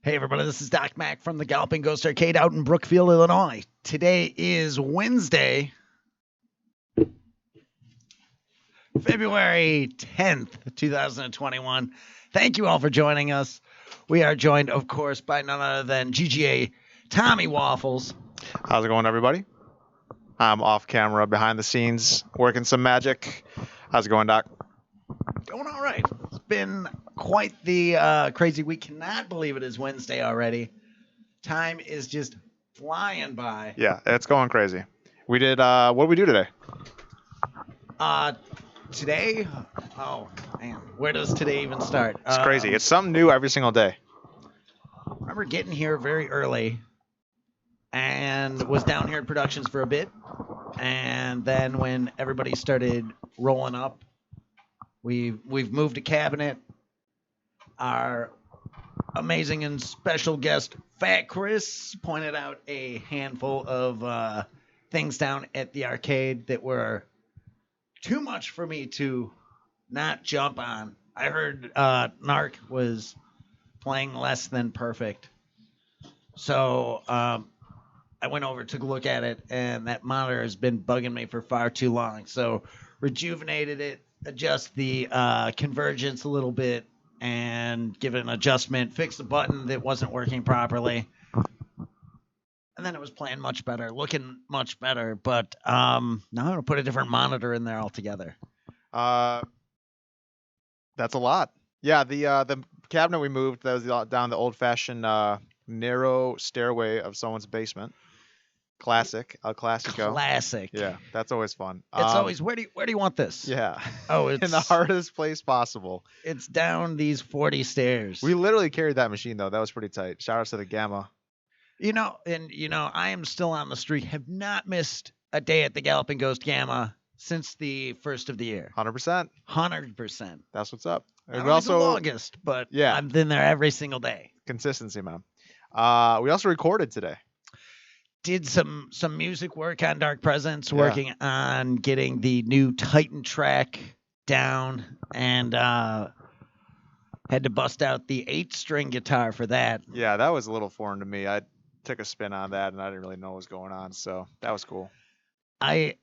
Hey everybody, this is Doc Mack from the Galloping Ghost Arcade out in Brookfield, Illinois. Today is Wednesday, February 10th, 2021. Thank you all for joining us. We are joined, of course, by none other than GGA Tommy Wafflez. How's it going, everybody? I'm off camera, behind the scenes, working some magic. How's it going, Doc? Going all right. It's been quite the crazy week. Cannot believe it is Wednesday already. Time is just flying by. Yeah, it's going crazy. We did, what did we do today? Today, oh man, where does today even start? It's crazy. It's something new every single day. I remember getting here very early and was down here at productions for a bit. And then when everybody started rolling up, we've moved a cabinet. Our amazing and special guest, Fat Chris, pointed out a handful of things down at the arcade that were too much for me to not jump on. I heard Narc was playing less than perfect. So I went over, took a look at it, and that monitor has been bugging me for far too long. So rejuvenated it, adjust the convergence a little bit, and give it an adjustment, fix the button that wasn't working properly. And then it was playing much better, looking much better. But now I'm going to put a different monitor in there altogether. That's a lot. Yeah, the cabinet we moved, that was down the old-fashioned narrow stairway of someone's basement. Classic, El Classico. Classic. Yeah, that's always fun. It's always, where do you want this? Yeah. Oh, it's in the hardest place possible. It's down these 40 stairs. We literally carried that machine, though. That was pretty tight. Shout out to the Gamma. I am still on the streak. Have not missed a day at the Galloping Ghost Gamma since the first of the year. 100%. 100%. That's what's up. And we also the longest, but yeah, I'm in there every single day. Consistency, man. We also recorded today. Did some music work on Dark Presence, working on getting the new Titan track down, and had to bust out the 8-string guitar for that. Yeah, that was a little foreign to me. I took a spin on that, and I didn't really know what was going on, so that was cool. I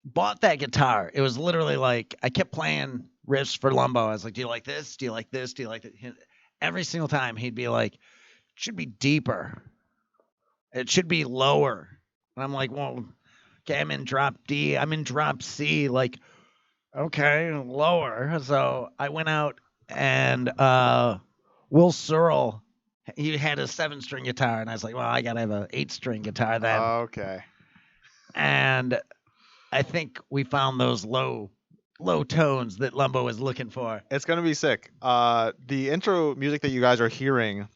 bought that guitar. It was literally like, I kept playing riffs for Lumbo. I was like, do you like this? Do you like this? Do you like it? Every single time he'd be like, it should be deeper. It should be lower. And I'm like, well, okay, I'm in drop D. I'm in drop C. Like, okay, lower. So I went out and Will Searle, he had a 7-string guitar. And I was like, well, I got to have an 8-string guitar then. Okay. And I think we found those low tones that Lumbo was looking for. It's going to be sick. The intro music that you guys are hearing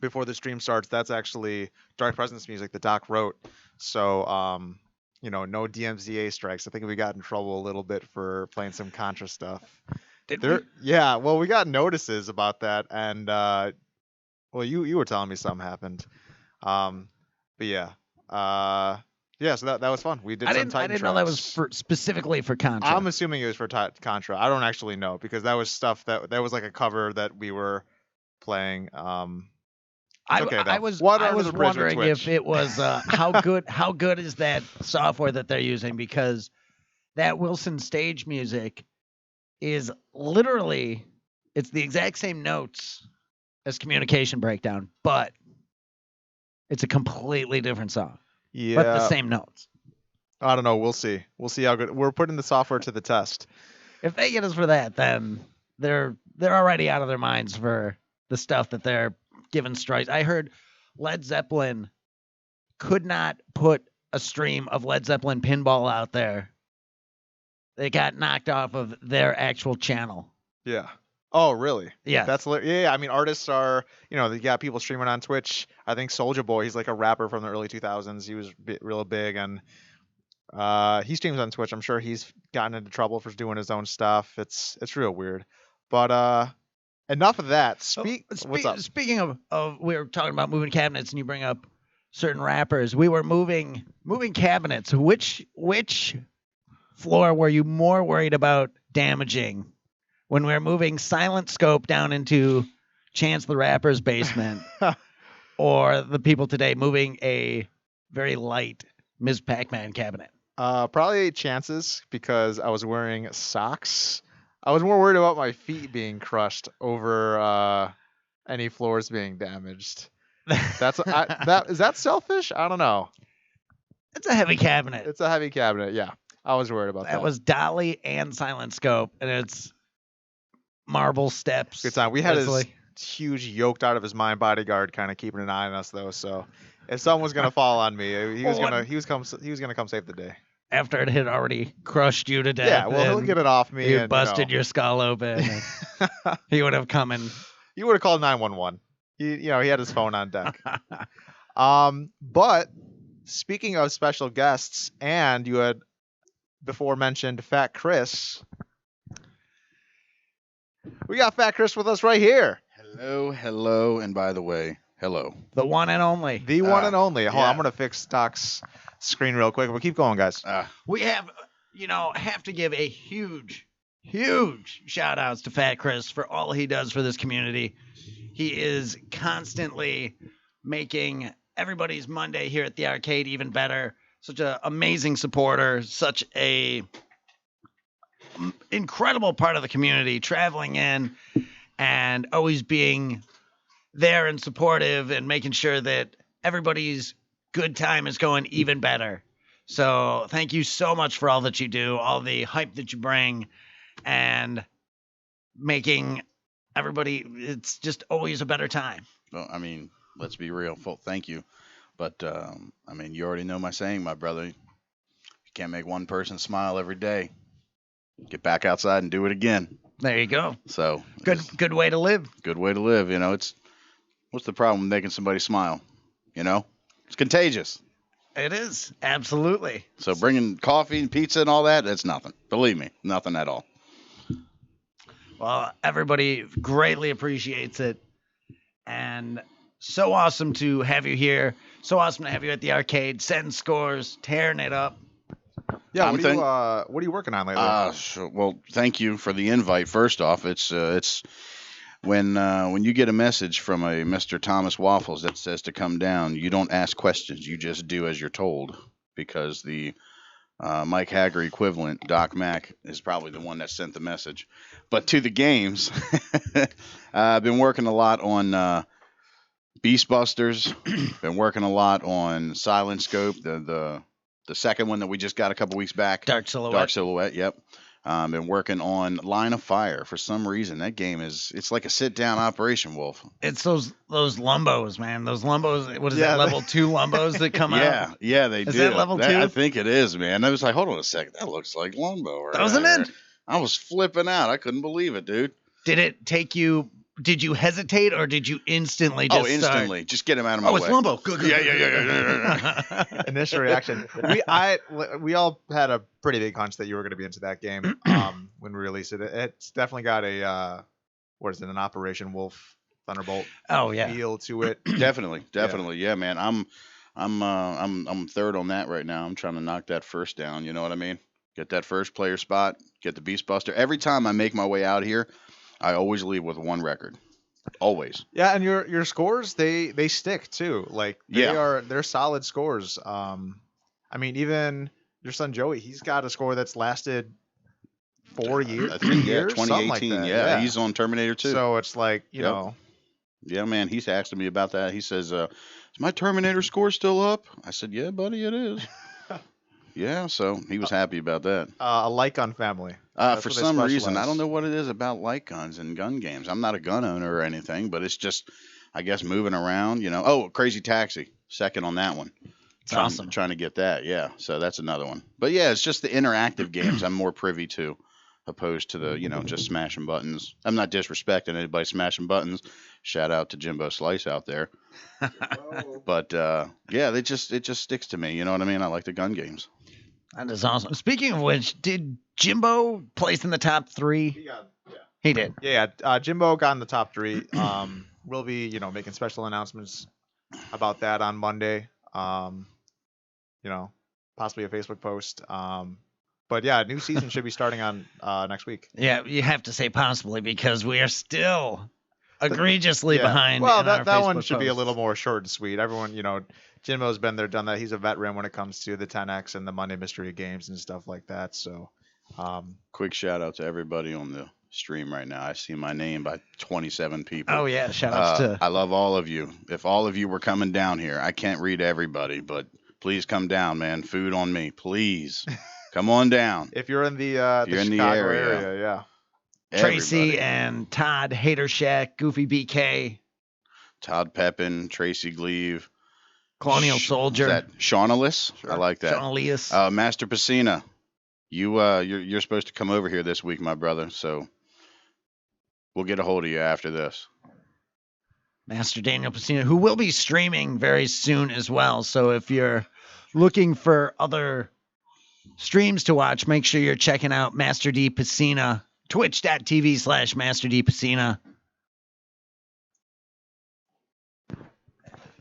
before the stream starts, that's actually Dark Presence music that Doc wrote. So, no DMCA strikes. I think we got in trouble a little bit for playing some Contra stuff. Did we? Yeah, well, we got notices about that, and you were telling me something happened. But yeah. So that was fun. We did some Titan tracks. I didn't know that was specifically for Contra. I'm assuming it was for Contra. I don't actually know, because that was stuff that was like a cover that we were playing. I was wondering if it was how good is that software that they're using, because that Wilson stage music is literally, it's the exact same notes as Communication Breakdown, but it's a completely different song. Yeah, but the same notes. I don't know. We'll see. We'll see how good. We're putting the software to the test. If they get us for that, then they're already out of their minds for the stuff that they're giving strikes. I heard Led Zeppelin could not put a stream of Led Zeppelin pinball out there. They got knocked off of their actual channel. Yeah. Oh, really? Yeah. I mean, artists are, they got people streaming on Twitch. I think Soulja Boy, he's like a rapper from the early 2000s. He was real big, and he streams on Twitch. I'm sure he's gotten into trouble for doing his own stuff. It's real weird. But enough of that. What's up? Speaking of, we were talking about moving cabinets, and you bring up certain rappers. We were moving cabinets. Which floor were you more worried about damaging? When we were moving Silent Scope down into Chance the Rapper's basement or the people today moving a very light Ms. Pac-Man cabinet? Probably Chances because I was wearing socks. I was more worried about my feet being crushed over any floors being damaged. Is that selfish? I don't know. It's a heavy cabinet. It's a heavy cabinet. Yeah, I was worried about that. That was dolly and silent scope, and it's marble steps. Good time. We had his basically. huge, yoked out of his mind bodyguard kind of keeping an eye on us though. So if someone was gonna fall on me, he was gonna come save the day. After it had already crushed you to death. Yeah, well, he'll get it off me. You and, busted your skull open. He would have come and. You would have called 911. He had his phone on deck. But speaking of special guests, and you had before mentioned Fat Chris. We got Fat Chris with us right here. Hello, and by the way, hello. The one and only. The one and only. Hold on, I'm going to fix Doc's screen real quick. We'll keep going, guys. We have to give a huge shout outs to Fat Chris for all he does for this community. He is constantly making everybody's Monday here at the arcade even better. Such an amazing supporter, such a incredible part of the community, traveling in and always being there and supportive and making sure that everybody's good time is going even better. So thank you so much for all that you do, all the hype that you bring, and making everybody, it's just always a better time. Well, I mean, let's be real. Thank you. But, you already know my saying, my brother. You can't make one person smile every day. Get back outside and do it again. There you go. So good way to live. Good way to live. What's the problem with making somebody smile? It's contagious. It is. Absolutely. So bringing coffee and pizza and all that, that's nothing. Believe me, nothing at all. Well, everybody greatly appreciates it. And so awesome to have you here. So awesome to have you at the arcade, setting scores, tearing it up. Yeah, what are you working on lately? Well, thank you for the invite. First off, it's when you get a message from a Mr. Thomas Wafflez that says to come down, you don't ask questions, you just do as you're told, because the Mike Hagger equivalent, Doc Mack, is probably the one that sent the message. But to the games, I've been working a lot on Beastbusters. Been working a lot on Silent Scope, the second one that we just got a couple weeks back. Dark Silhouette. Yep. Been working on Line of Fire. For some reason, that game it's like a sit-down operation, Wolf. It's those Lumbos, man. Those Lumbos, what is that, level 2 Lumbos that come out? Yeah, they do. Is that level 2? I think it is, man. I was like, hold on a second. That looks like Lumbo. Doesn't it? I was flipping out. I couldn't believe it, dude. Did it take you... Did you hestate or did you instantly just instantly. start? Just get him out of my way. Oh, it's Lumbo. Good. Yeah. Initial reaction. We all had a pretty big hunch that you were going to be into that game when we released it. It's definitely got an Operation Wolf Thunderbolt feel to it. Definitely. Yeah, man. I'm third on that right now. I'm trying to knock that first down. You know what I mean? Get that first player spot. Get the Beastbuster. Every time I make my way out here, I always leave with one record. Always. Yeah, and your scores they stick too. Like they're solid scores. Even your son Joey, he's got a score that's lasted 4 years. I think, like 2018. that. Yeah, he's on Terminator 2. So it's like, you know. Yeah, man, he's asking me about that. He says, "Is my Terminator score still up?" I said, "Yeah, buddy, it is." Yeah, so he was happy about that. A light gun family. For some reason, I don't know what it is about light guns and gun games. I'm not a gun owner or anything, but it's just, I guess, moving around, Oh, Crazy Taxi, second on that one. It's awesome. Trying to get that, yeah. So that's another one. But yeah, it's just the interactive games I'm more privy to, opposed to the, just smashing buttons. I'm not disrespecting anybody smashing buttons. Shout out to Jimbo Slice out there. But yeah, it just sticks to me. You know what I mean? I like the gun games. That is awesome. Speaking of which, did Jimbo place in the top 3? He did. Yeah, Jimbo got in the top 3. We'll be, making special announcements about that on Monday. Possibly a Facebook post. But yeah, new season should be starting on next week. Yeah, you have to say possibly because we are still egregiously Yeah. behind. Well, in our that one Facebook should be a posts. little more short and sweet. Everyone, Jinmo's been there, done that. He's a veteran when it comes to the 10X and the Monday Mystery Games and stuff like that. So, Quick shout out to everybody on the stream right now. I see my name by 27 people. Oh yeah, shout outs to I love all of you. If all of you were coming down here, I can't read everybody, but please come down, man. Food on me, please. Come on down. if you're in the you're in the Chicago area. yeah. Tracy Everybody. and Todd, Hater Shack, Goofy BK, Todd Pepin, Tracy Gleave, Colonial Is Soldier, that Sean Elias? Sure. I like that. Sean Elias. Master Pacina, you're supposed to come over here this week, my brother. So we'll get a hold of you after this. Master Daniel Pacina, who will be streaming very soon as well. So if you're looking for other streams to watch, make sure you're checking out Master D Pacina, twitch.tv/Master D Pacina.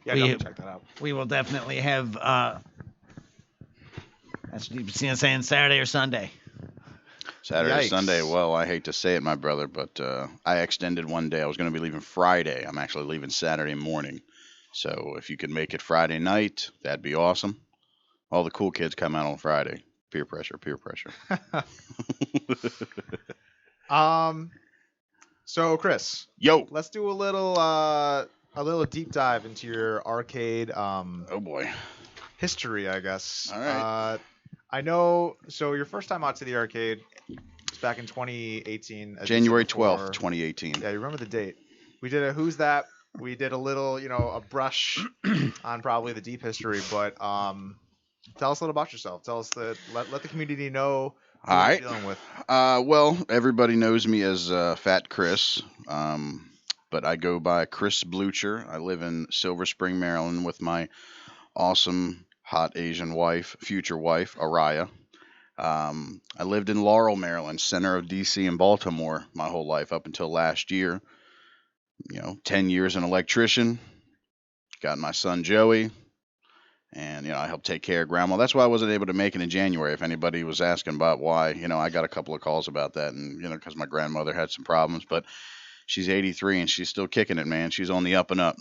Yeah, We- definitely check that out. We will definitely have Master D Pacina saying Saturday or Sunday. Saturday, Yikes. Sunday. Well, I hate to say it, my brother, but I extended one day. I was going to be leaving Friday. I'm actually leaving Saturday morning. So if you could make it Friday night, that'd be awesome. All the cool kids come out on Friday. Peer pressure, peer pressure. So Chris, Yo. let's do a little deep dive into your arcade Oh boy. history, I guess. All right. I know. So your first time out to the arcade was back in 2018. as you said January before. 12th, 2018. Yeah, you remember the date. We did a Who's That? We did a little, a brush on probably the deep history, but tell us a little about yourself. Tell us let the community know who All you're right. dealing with. Well, everybody knows me as Fat Chris, but I go by Chris Blucher. I live in Silver Spring, Maryland, with my awesome, hot Asian wife, future wife, Araya. I lived in Laurel, Maryland, center of D.C. and Baltimore, my whole life up until last year. 10 years an electrician. Got my son Joey, and I helped take care of grandma. That's why I wasn't able to make it in January. If anybody was asking about why, I got a couple of calls about that, and because my grandmother had some problems, but she's 83 and she's still kicking it, man. She's on the up and up.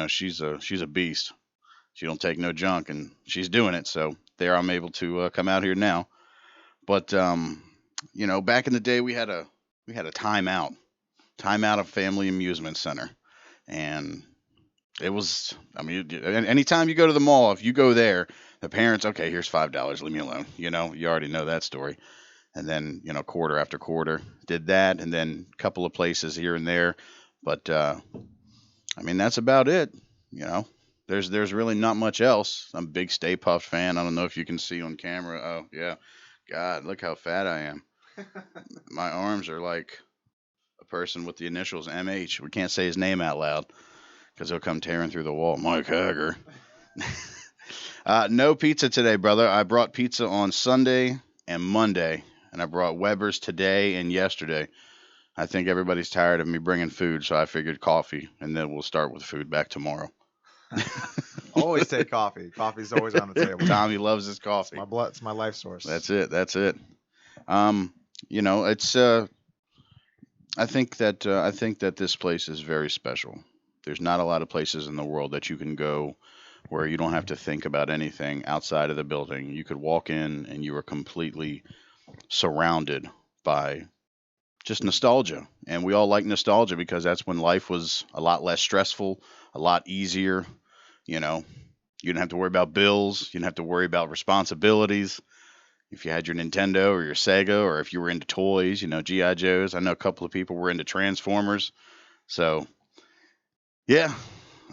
She's a beast. She don't take no junk, and she's doing it. So there, I'm able to come out here now. But back in the day, we had a timeout of Family Amusement Center, and it was, anytime you go to the mall, if you go there, the parents, okay, here's $5, leave me alone. You already know that story. And then, quarter after quarter did that. And then a couple of places here and there. But, that's about it. There's really not much else. I'm a big Stay Puft fan. I don't know if you can see on camera. Oh, yeah. God, look how fat I am. My arms are like a person with the initials MH. We can't say his name out loud because he'll come tearing through the wall. Mike Hager. No pizza today, brother. I brought pizza on Sunday and Monday, and I brought Weber's today and yesterday. I think everybody's tired of me bringing food, so I figured coffee, and then we'll start with food back tomorrow. Always take coffee. Coffee's always on the table. Tommy loves his coffee. It's my life source. That's it. It's. I think that this place is very special. There's not a lot of places in the world that you can go where you don't have to think about anything outside of the building. You could walk in and you are completely surrounded by just nostalgia. And we all like nostalgia because that's when life was a lot less stressful, a lot easier. You didn't have to worry about bills. You didn't have to worry about responsibilities. If you had your Nintendo or your Sega, or if you were into toys, G.I. Joes. I know a couple of people were into Transformers. So, yeah,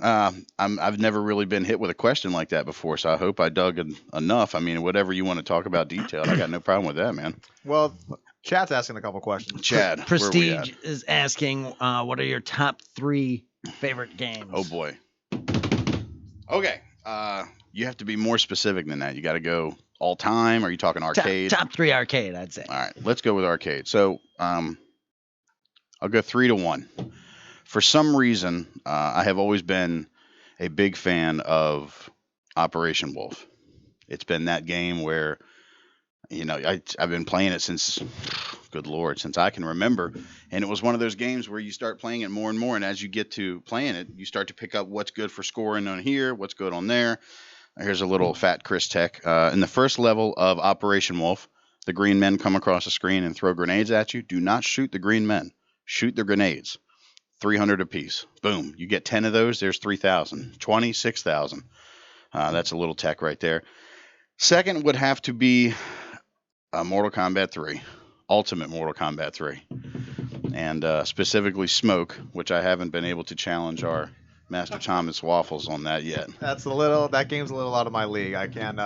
I've never really been hit with a question like that before. So I hope I dug enough. Whatever you want to talk about detailed, I got no problem with that, man. Well, Chad's asking a couple questions. Chad, Prestige where we at? is asking, what are your top 3 favorite games? Oh boy. Okay. You have to be more specific than that. You got to go all time. Are you talking arcade? Top 3 arcade, I'd say. All right, let's go with arcade. So I'll go 3-1. For some reason, I have always been a big fan of Operation Wolf. It's been that game where, I've been playing it since good Lord, since I can remember. And it was one of those games where you start playing it more and more. And as you get to playing it, you start to pick up what's good for scoring on here, what's good on there. Here's a little fat Chris Tech. In the first level of Operation Wolf, the green men come across the screen and throw grenades at you. Do not shoot the green men. Shoot the grenades. 300 apiece. Boom. You get 10 of those, there's 3,000. 20, 6,000. That's a little tech right there. Second would have to be Mortal Kombat 3. Ultimate Mortal Kombat 3. And specifically Smoke, which I haven't been able to challenge our Master Thomas Wafflez on that yet. That game's a little out of my league. I can't.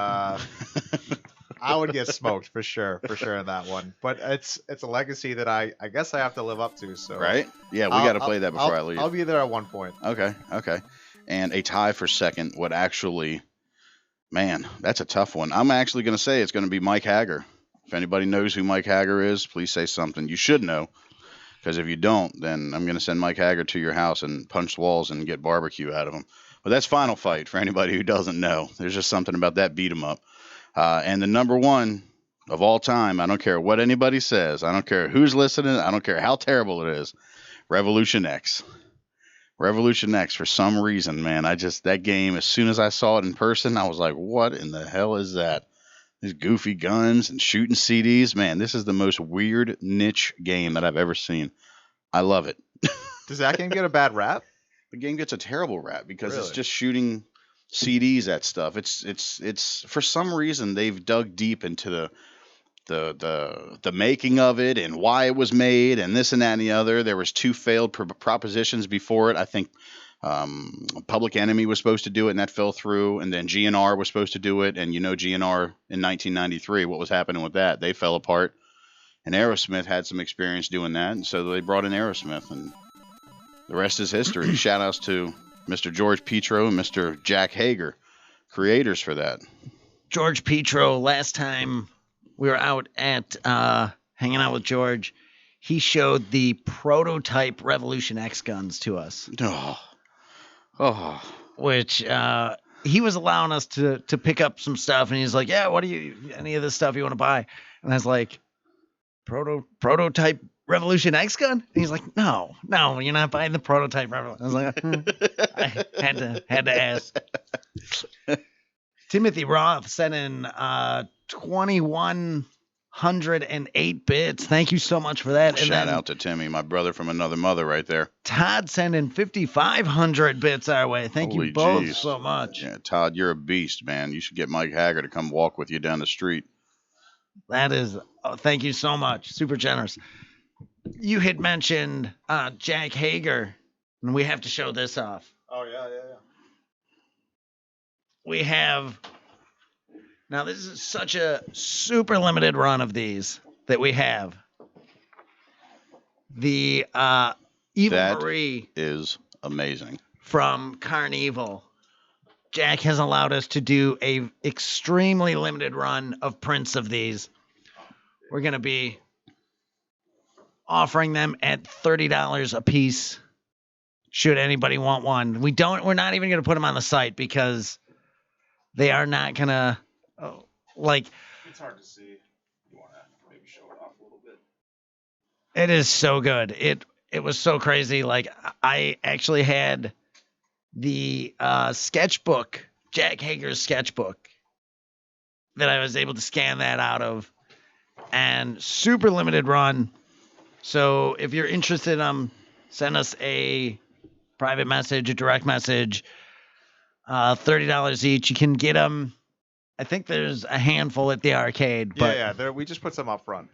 I would get smoked for sure in that one. But it's a legacy that I guess I have to live up to. So Right? Yeah, we got to play that before I leave. I'll be there at one point. Okay. And a tie for second would actually, man, that's a tough one. I'm actually going to say it's going to be Mike Hager. If anybody knows who Mike Hager is, please say something. You should know, because if you don't, then I'm going to send Mike Hager to your house and punch walls and get barbecue out of him. But that's Final Fight for anybody who doesn't know. There's just something about that beat 'em up. And the number one of all time, I don't care what anybody says. I don't care who's listening. I don't care how terrible it is. Revolution X. Revolution X, for some reason, man. That game, as soon as I saw it in person, I was like, what in the hell is that? These goofy guns and shooting CDs. Man, this is the most weird niche game that I've ever seen. I love it. Does that game get a bad rap? The game gets a terrible rap because Really? it's just shooting CDs at stuff. It's for some reason they've dug deep into the making of it and why it was made and this and that and the other. There was 2 failed propositions before it. I think Public Enemy was supposed to do it and that fell through, and then GNR was supposed to do it, and GNR in 1993, what was happening with that? They fell apart, and Aerosmith had some experience doing that, and so they brought in Aerosmith, and the rest is history. Shout outs to Mr. George Petro and Mr. Jack Hager, creators for that. George Petro, last time we were out at hanging out with George, he showed the prototype Revolution X guns to us. Oh. Which he was allowing us to pick up some stuff, and he's like, yeah, any of this stuff you want to buy? And I was like, prototype Revolution X gun? And he's like, no, you're not buying the prototype Revolution. I was like, I had to ask. Timothy Roth sent in 2,108 bits. Thank you so much for that. And Shout out to Timmy, my brother from another mother right there. Todd sent in 5,500 bits our way. Thank Holy you both geez. so much. Yeah, Todd, you're a beast, man. You should get Mike Hager to come walk with you down the street. That is, thank you so much. Super generous. You had mentioned Jack Hager, and we have to show this off. Oh yeah. We have, now this is such a super limited run of these that we have. The Evil That Marie is amazing. from Carnival. Jack has allowed us to do a extremely limited run of prints of these. We're going to be offering them at $30 a piece. Should anybody want one. We're not even going to put them on the site because they are not going to It's hard to see. You want to maybe show it off a little bit. it is so good. It was so crazy. Like, I actually had the sketchbook, Jack Hager's sketchbook, that I was able to scan that out of, and super limited run. So if you're interested, send us a private message, a direct message, $30 each. You can get them. I think there's a handful at the arcade, but We just put some up front.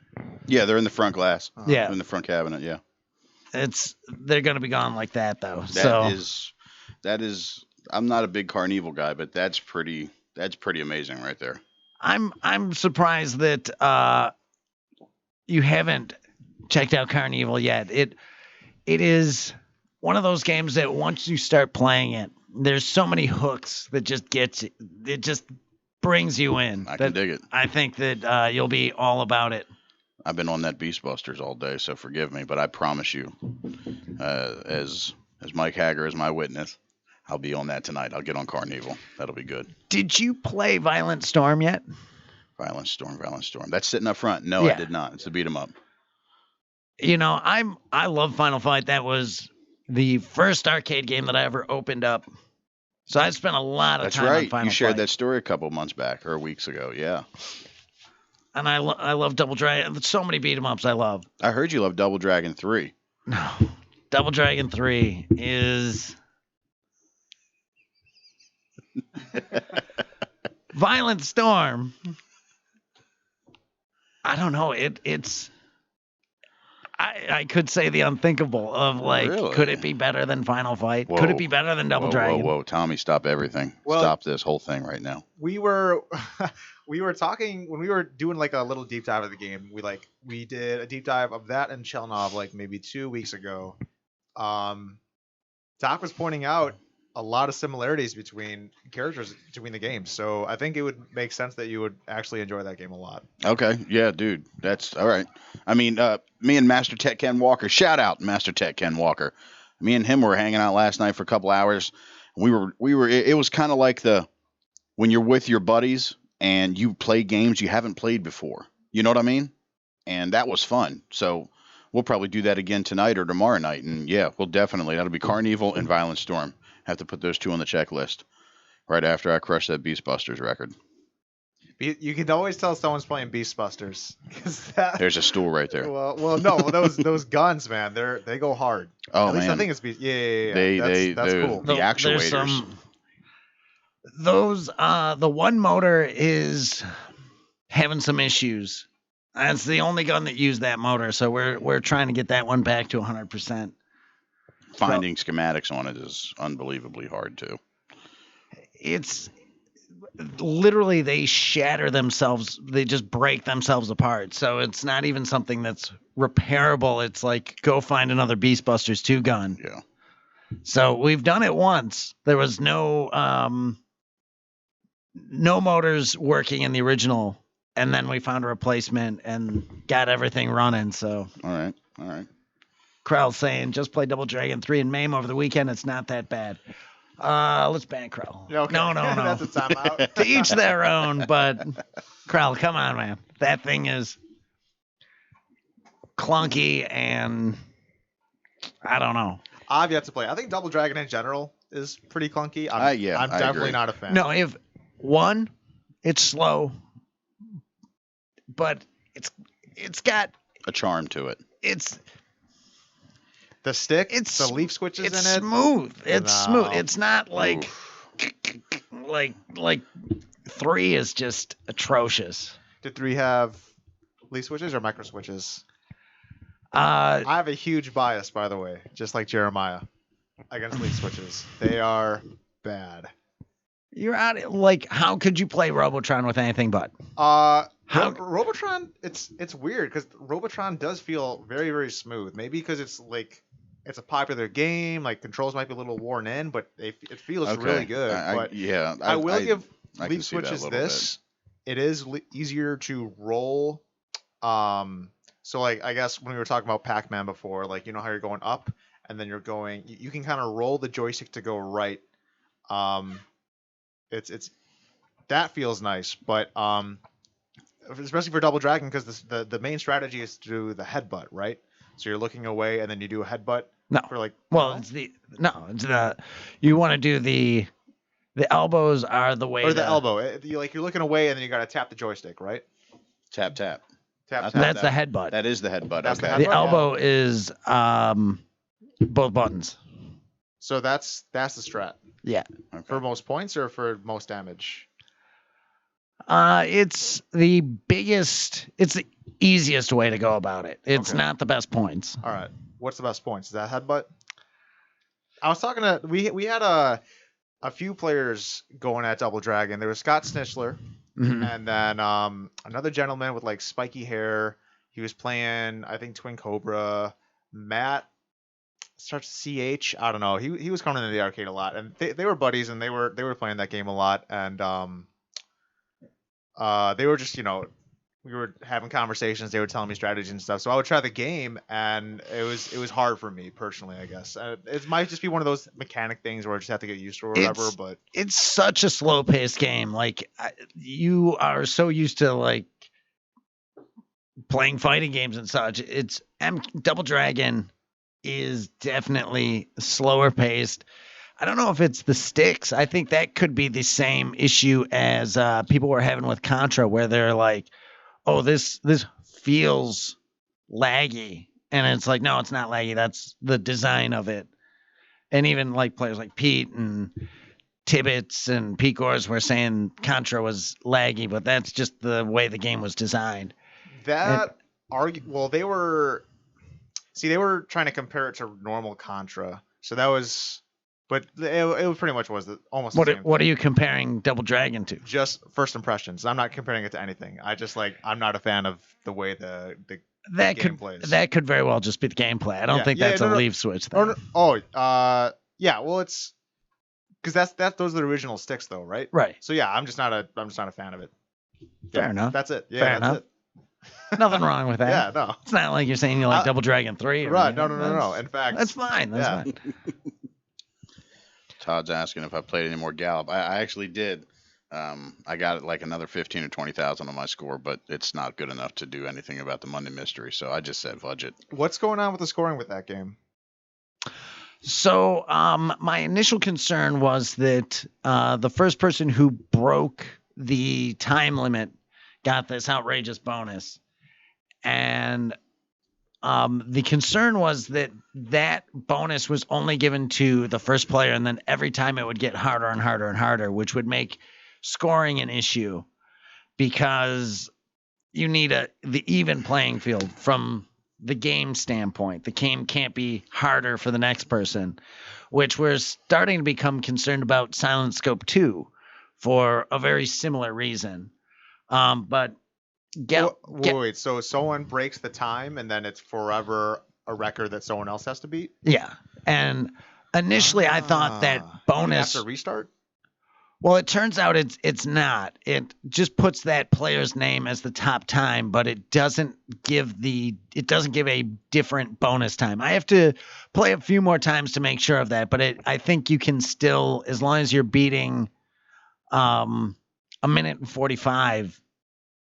Yeah, they're in the front glass. Yeah. They're in the front cabinet, yeah. they're going to be gone like that though. That is I'm not a big Carnival guy, but that's pretty amazing right there. I'm surprised that you haven't checked out Carnival yet. It is one of those games that once you start playing it, there's so many hooks that just it just brings you in. I can dig it. I think that you'll be all about it. I've been on that Beastbusters all day, so forgive me, but I promise you, as Mike Hager is my witness, I'll be on that tonight. I'll get on Carnival. That'll be good. Did you play Violent Storm yet? Violent Storm. That's sitting up front. No, Yeah. I did not. It's a beat 'em up. I love Final Fight. That was the first arcade game that I ever opened up. So I spent a lot of That's time on right. Final You shared Fight. that story a couple months back or weeks ago. Yeah. And I love Double Dragon. There's so many beat 'em ups I love. I heard you love Double Dragon 3. No. Double Dragon 3 is Violent Storm. I don't know. It's I could say the unthinkable of like, Really? could it be better than Final Fight? Whoa. Could it be better than Double Dragon? Whoa. Tommy, stop everything. Well- Stop this whole thing right now. We were we were talking when we were doing like a little deep dive of the game. We did a deep dive of that and Chelnov like maybe 2 weeks ago. Doc was pointing out a lot of similarities between characters between the games, so I think it would make sense that you would actually enjoy that game a lot. Okay. Yeah, dude. That's all right. I mean, me and Master Tech Ken Walker, shout out Master Tech Ken Walker. Me and him were hanging out last night for a couple hours. It was kind of like when you're with your buddies and you play games you haven't played before. You know what I mean? And that was fun. So we'll probably do that again tonight or tomorrow night. And yeah, we'll definitely. That'll be Carnival and Violent Storm. Have to put those 2 on the checklist right after I crush that Beastbusters record. You can always tell someone's playing Beastbusters because There's a stool right there. Well, no, those guns, man, they go hard. Oh At least man, I think it's Beast. Yeah. That's cool. The actuators. The one motor is having some issues. That's the only gun that used that motor, so we're trying to get that one back to 100%. Finding schematics on it is unbelievably hard too. It's literally they shatter themselves. They just break themselves apart. So it's not even something that's repairable. It's like, go find another Beastbusters 2 gun. Yeah. So we've done it once. There was no motors working in the original, and then we found a replacement and got everything running. So All right. Krell's saying just play Double Dragon 3 in MAME over the weekend. It's not that bad. Let's ban Krell. Okay. No. That's a timeout. To each their own, but Krell, come on, man. That thing is clunky and I don't know. I've yet to play. I think Double Dragon in general is pretty clunky. I'm I definitely agree. not a fan. No, if one, it's slow, but it's got A charm to it. it's The stick, It's- the leaf switches it's in it. smooth. It's No. smooth. It's not like Oof. like 3 is just atrocious. Did 3 have leaf switches or micro switches? Uh, I have a huge bias, by the way, just like Jeremiah, against leaf switches. They are bad. you're out. Like, how could you play Robotron with anything but? How How- Robotron? It's weird because Robotron does feel very, very smooth. Maybe because it's a popular game. Like controls might be a little worn in, but it feels Okay. really good. But I will give I can leaf see that a switches little this. It is easier to roll. So like I guess when we were talking about Pac-Man before, like you know how you're going up and then you're going, you can kind of roll the joystick to go right. It's that feels nice, but especially for Double Dragon because the main strategy is to do the headbutt, right? So you're looking away and then you do a headbutt. No. For like Well, it's you want to do the elbows are the way or the to- elbow. You're looking away and then you got to tap the joystick, right? Tap. Tap. I tap. thought That's the headbutt. That is the headbutt. That's the Okay. The headbutt? elbow is both buttons. So that's the strat Yeah. Okay. for most points or for most damage. It's the biggest. It's the easiest way to go about it. It's Okay. not the best points. All right. What's the best points? Is that headbutt? I was talking to we had a few players going at Double Dragon. There was Scott Snitchler Mhm. and then another gentleman with like spiky hair. He was playing, I think, Twin Cobra. Matt starts CH. I don't know. He was coming into the arcade a lot, and they were buddies, and they were playing that game a lot, and they were just we were having conversations. They were telling me strategies and stuff. So I would try the game, and it was hard for me personally, I guess. It might just be one of those mechanic things where I just have to get used to or whatever. It's- But It's such a slow-paced game. Like you are so used to like playing fighting games and such, Double Dragon is definitely slower paced. I don't know if it's the sticks. I think that could be the same issue as people were having with Contra, where they're like, "Oh, this feels laggy," and it's like, no, it's not laggy. That's the design of it. And even like players like Pete and Tibbets and Pecors were saying Contra was laggy, but that's just the way the game was designed. That well, they were trying to compare it to normal Contra, so that was, but it pretty much was almost the same What are thing. you comparing Double Dragon to? Just first impressions. I'm not comparing it to anything. I just I'm not a fan of the way the game plays. That could very well just be the gameplay. I don't think that's a leaf switch thing. Yeah. Well, it's because those are the original sticks, though, right? Right. So yeah, I'm just not a fan of it. Fair enough. That's it. Yeah, Fair that's enough. it. Nothing wrong with that. Yeah, no. It's not like you're saying you like Double Dragon 3. Or Right. anything. No. In fact, That's fine. That's fine. Todd's asking if I played any more Gallop. I actually did. I got like another 15 or 20,000 on my score, but it's not good enough to do anything about the Monday Mystery. So I just said fudge it. What's going on with the scoring with that game? So my initial concern was that the first person who broke the time limit got this outrageous bonus. And the concern was that bonus was only given to the first player, and then every time it would get harder and harder and harder, which would make scoring an issue because you need the even playing field from the game standpoint. The game can't be harder for the next person, which we're starting to become concerned about Silent Scope 2 for a very similar reason. But wait, so someone breaks the time and then it's forever a record that someone else has to beat? Yeah. And initially I thought that bonus have to restart? Well, it turns out it's not. It just puts that player's name as the top time, but it doesn't give a different bonus time. I have to play a few more times to make sure of that, but I think you can still, as long as you're beating a minute and 45,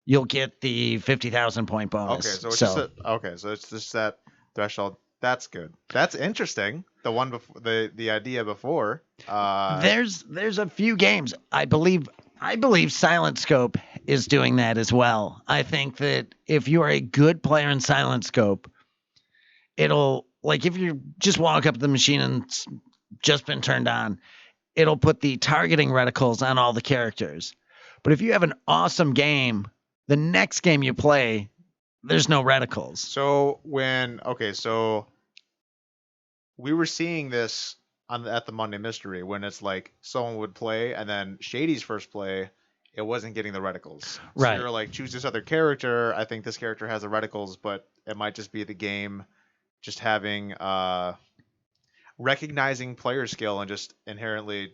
you'll get the 50,000 point bonus. Okay, so it's just that threshold. That's good. That's interesting. The one before the idea before. There's a few games. I believe Silent Scope is doing that as well. I think that if you are a good player in Silent Scope, it'll, like, if you just walk up to the machine and it's just been turned on, it'll put the targeting reticles on all the characters. But if you have an awesome game, the next game you play, there's no reticles. So so we were seeing this at the Monday Mystery when it's like someone would play and then Shady's first play, it wasn't getting the reticles. Right. So you're like, choose this other character. I think this character has the reticles, but it might just be the game just having recognizing player skill and just inherently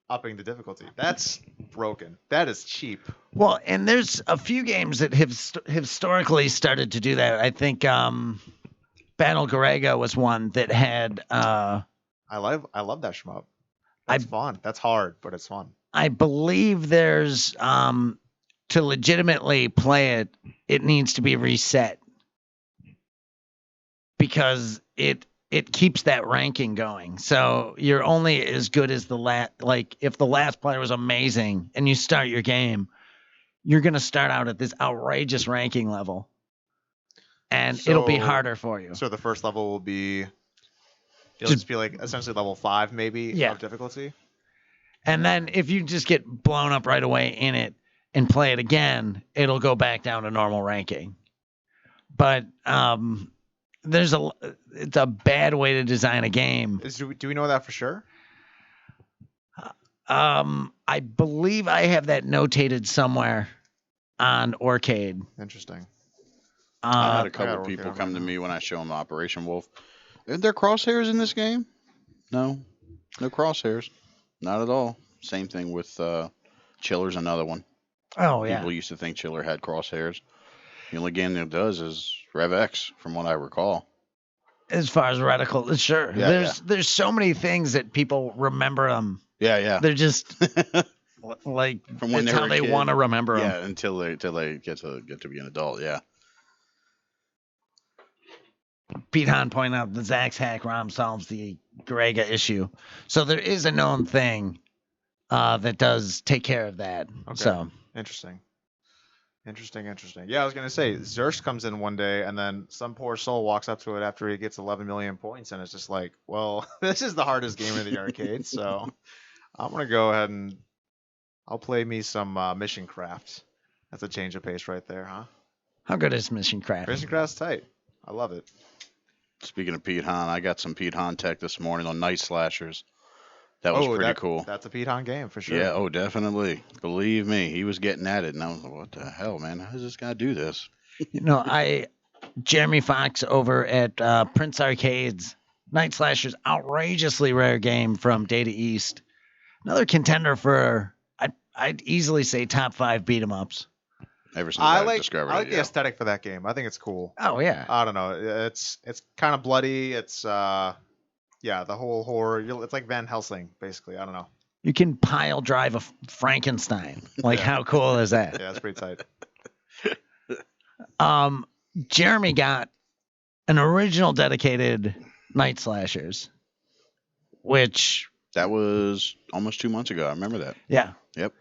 upping the difficulty. That's broken. That is cheap. Well, and there's a few games that have historically started to do that. I think Battle Garega was one that had. I love that shmup. That's fun. That's hard, but it's fun. I believe there's to legitimately play it, it needs to be reset because it keeps that ranking going. So you're only as good as the last. Like if the last player was amazing and you start your game, you're gonna start out at this outrageous ranking level, and it'll be harder for you. So the first level will be. It'll just be like essentially level 5 maybe of difficulty. And then if you just get blown up right away in it and play it again, it'll go back down to normal ranking. But it's a bad way to design a game. Do we know that for sure? I believe I have that notated somewhere on Orcade. Interesting. I had a couple of people come to me when I show them Operation Wolf. Are there crosshairs in this game? No crosshairs. Not at all. Same thing with Chiller's another one. Oh, yeah. People used to think Chiller had crosshairs. The only game that does is Rev X, from what I recall. As far as reticle, sure. Yeah, there's so many things that people remember them. Yeah. They're just like from when it's how they want to remember them. Yeah, until they get to be an adult. Yeah. Pete Hahn pointed out the Zax hack ROM solves the Garega issue. So there is a known thing that does take care of that. Okay. So Interesting. Yeah, I was gonna say Zerst comes in one day, and then some poor soul walks up to it after he gets 11 million points, and it's just like, well, this is the hardest game in the arcade, so I'm gonna go ahead and I'll play me some Mission Craft. That's a change of pace right there, huh? how good is Mission Craft? Mission Craft's tight. I love it. Speaking of Pete Hahn, I got some Pete Hahn tech this morning on Night Slashers. That was pretty cool. That's a Pete Hahn game for sure. Yeah, oh, definitely. Believe me, he was getting at it, and I was like, what the hell, man? How does this guy do this? Jeremy Fox over at Prince Arcade's Night Slashers, outrageously rare game from Data East. Another contender for, I'd easily say top 5 beat 'em ups. Ever since I discovered I like it, the yeah. aesthetic for that game. I think it's cool. Oh yeah, I don't know. It's kind of bloody. It's yeah, the whole horror. It's like Van Helsing, basically. I don't know. you can pile drive a Frankenstein. Like, Yeah. how cool is that? Yeah, it's pretty tight. Jeremy got an original dedicated Night Slashers, which That was almost 2 months ago. I remember that. yeah. Yep.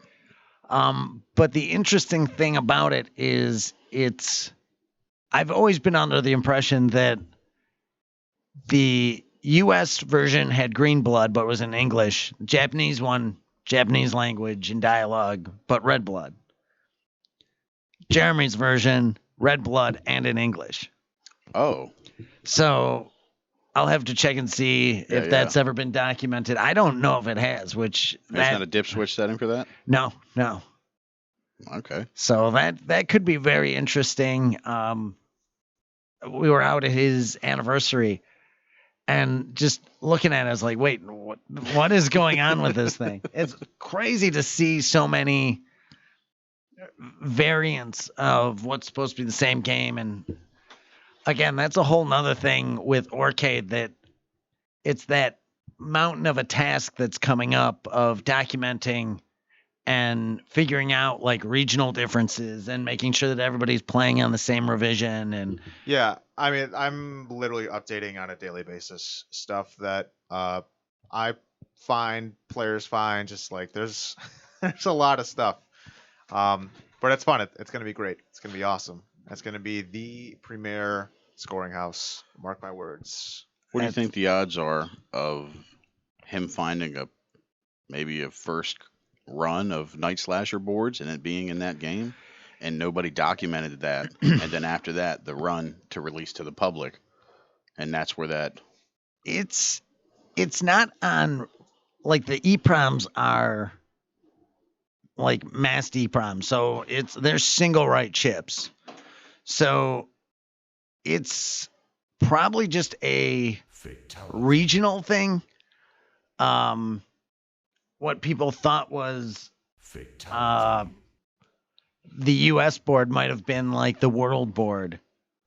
But the interesting thing about it is I've always been under the impression that the US version had green blood, but was in English. Japanese one, Japanese language and dialogue, but red blood. Jeremy's version, red blood and in English. Oh, So I'll have to check and see if that's ever been documented. I don't know if it has, which there's not a dip switch setting for that? no. Okay. So that could be very interesting. We were out at his anniversary and just looking at it, I was like, wait, what is going on with this thing? It's crazy to see so many variants of what's supposed to be the same game. And again, that's a whole nother thing with Orcade, that it's that mountain of a task that's coming up of documenting and figuring out like regional differences and making sure that everybody's playing on the same revision. And Yeah, I mean, I'm literally updating on a daily basis stuff that I find, players find. Just like there's there's a lot of stuff, but it's fun. It's gonna be great. It's gonna be awesome. It's gonna be the premier scoring house. Mark my words. What do you think the odds are of him finding maybe a first run of Night Slasher boards and it being in that game, and nobody documented that, and then after that the run to release to the public, and that's where that it's not on, like, the EPROMs are like mass EPROMs, so they're single write chips, so it's probably just a regional thing. What people thought was the US board might have been like the world board,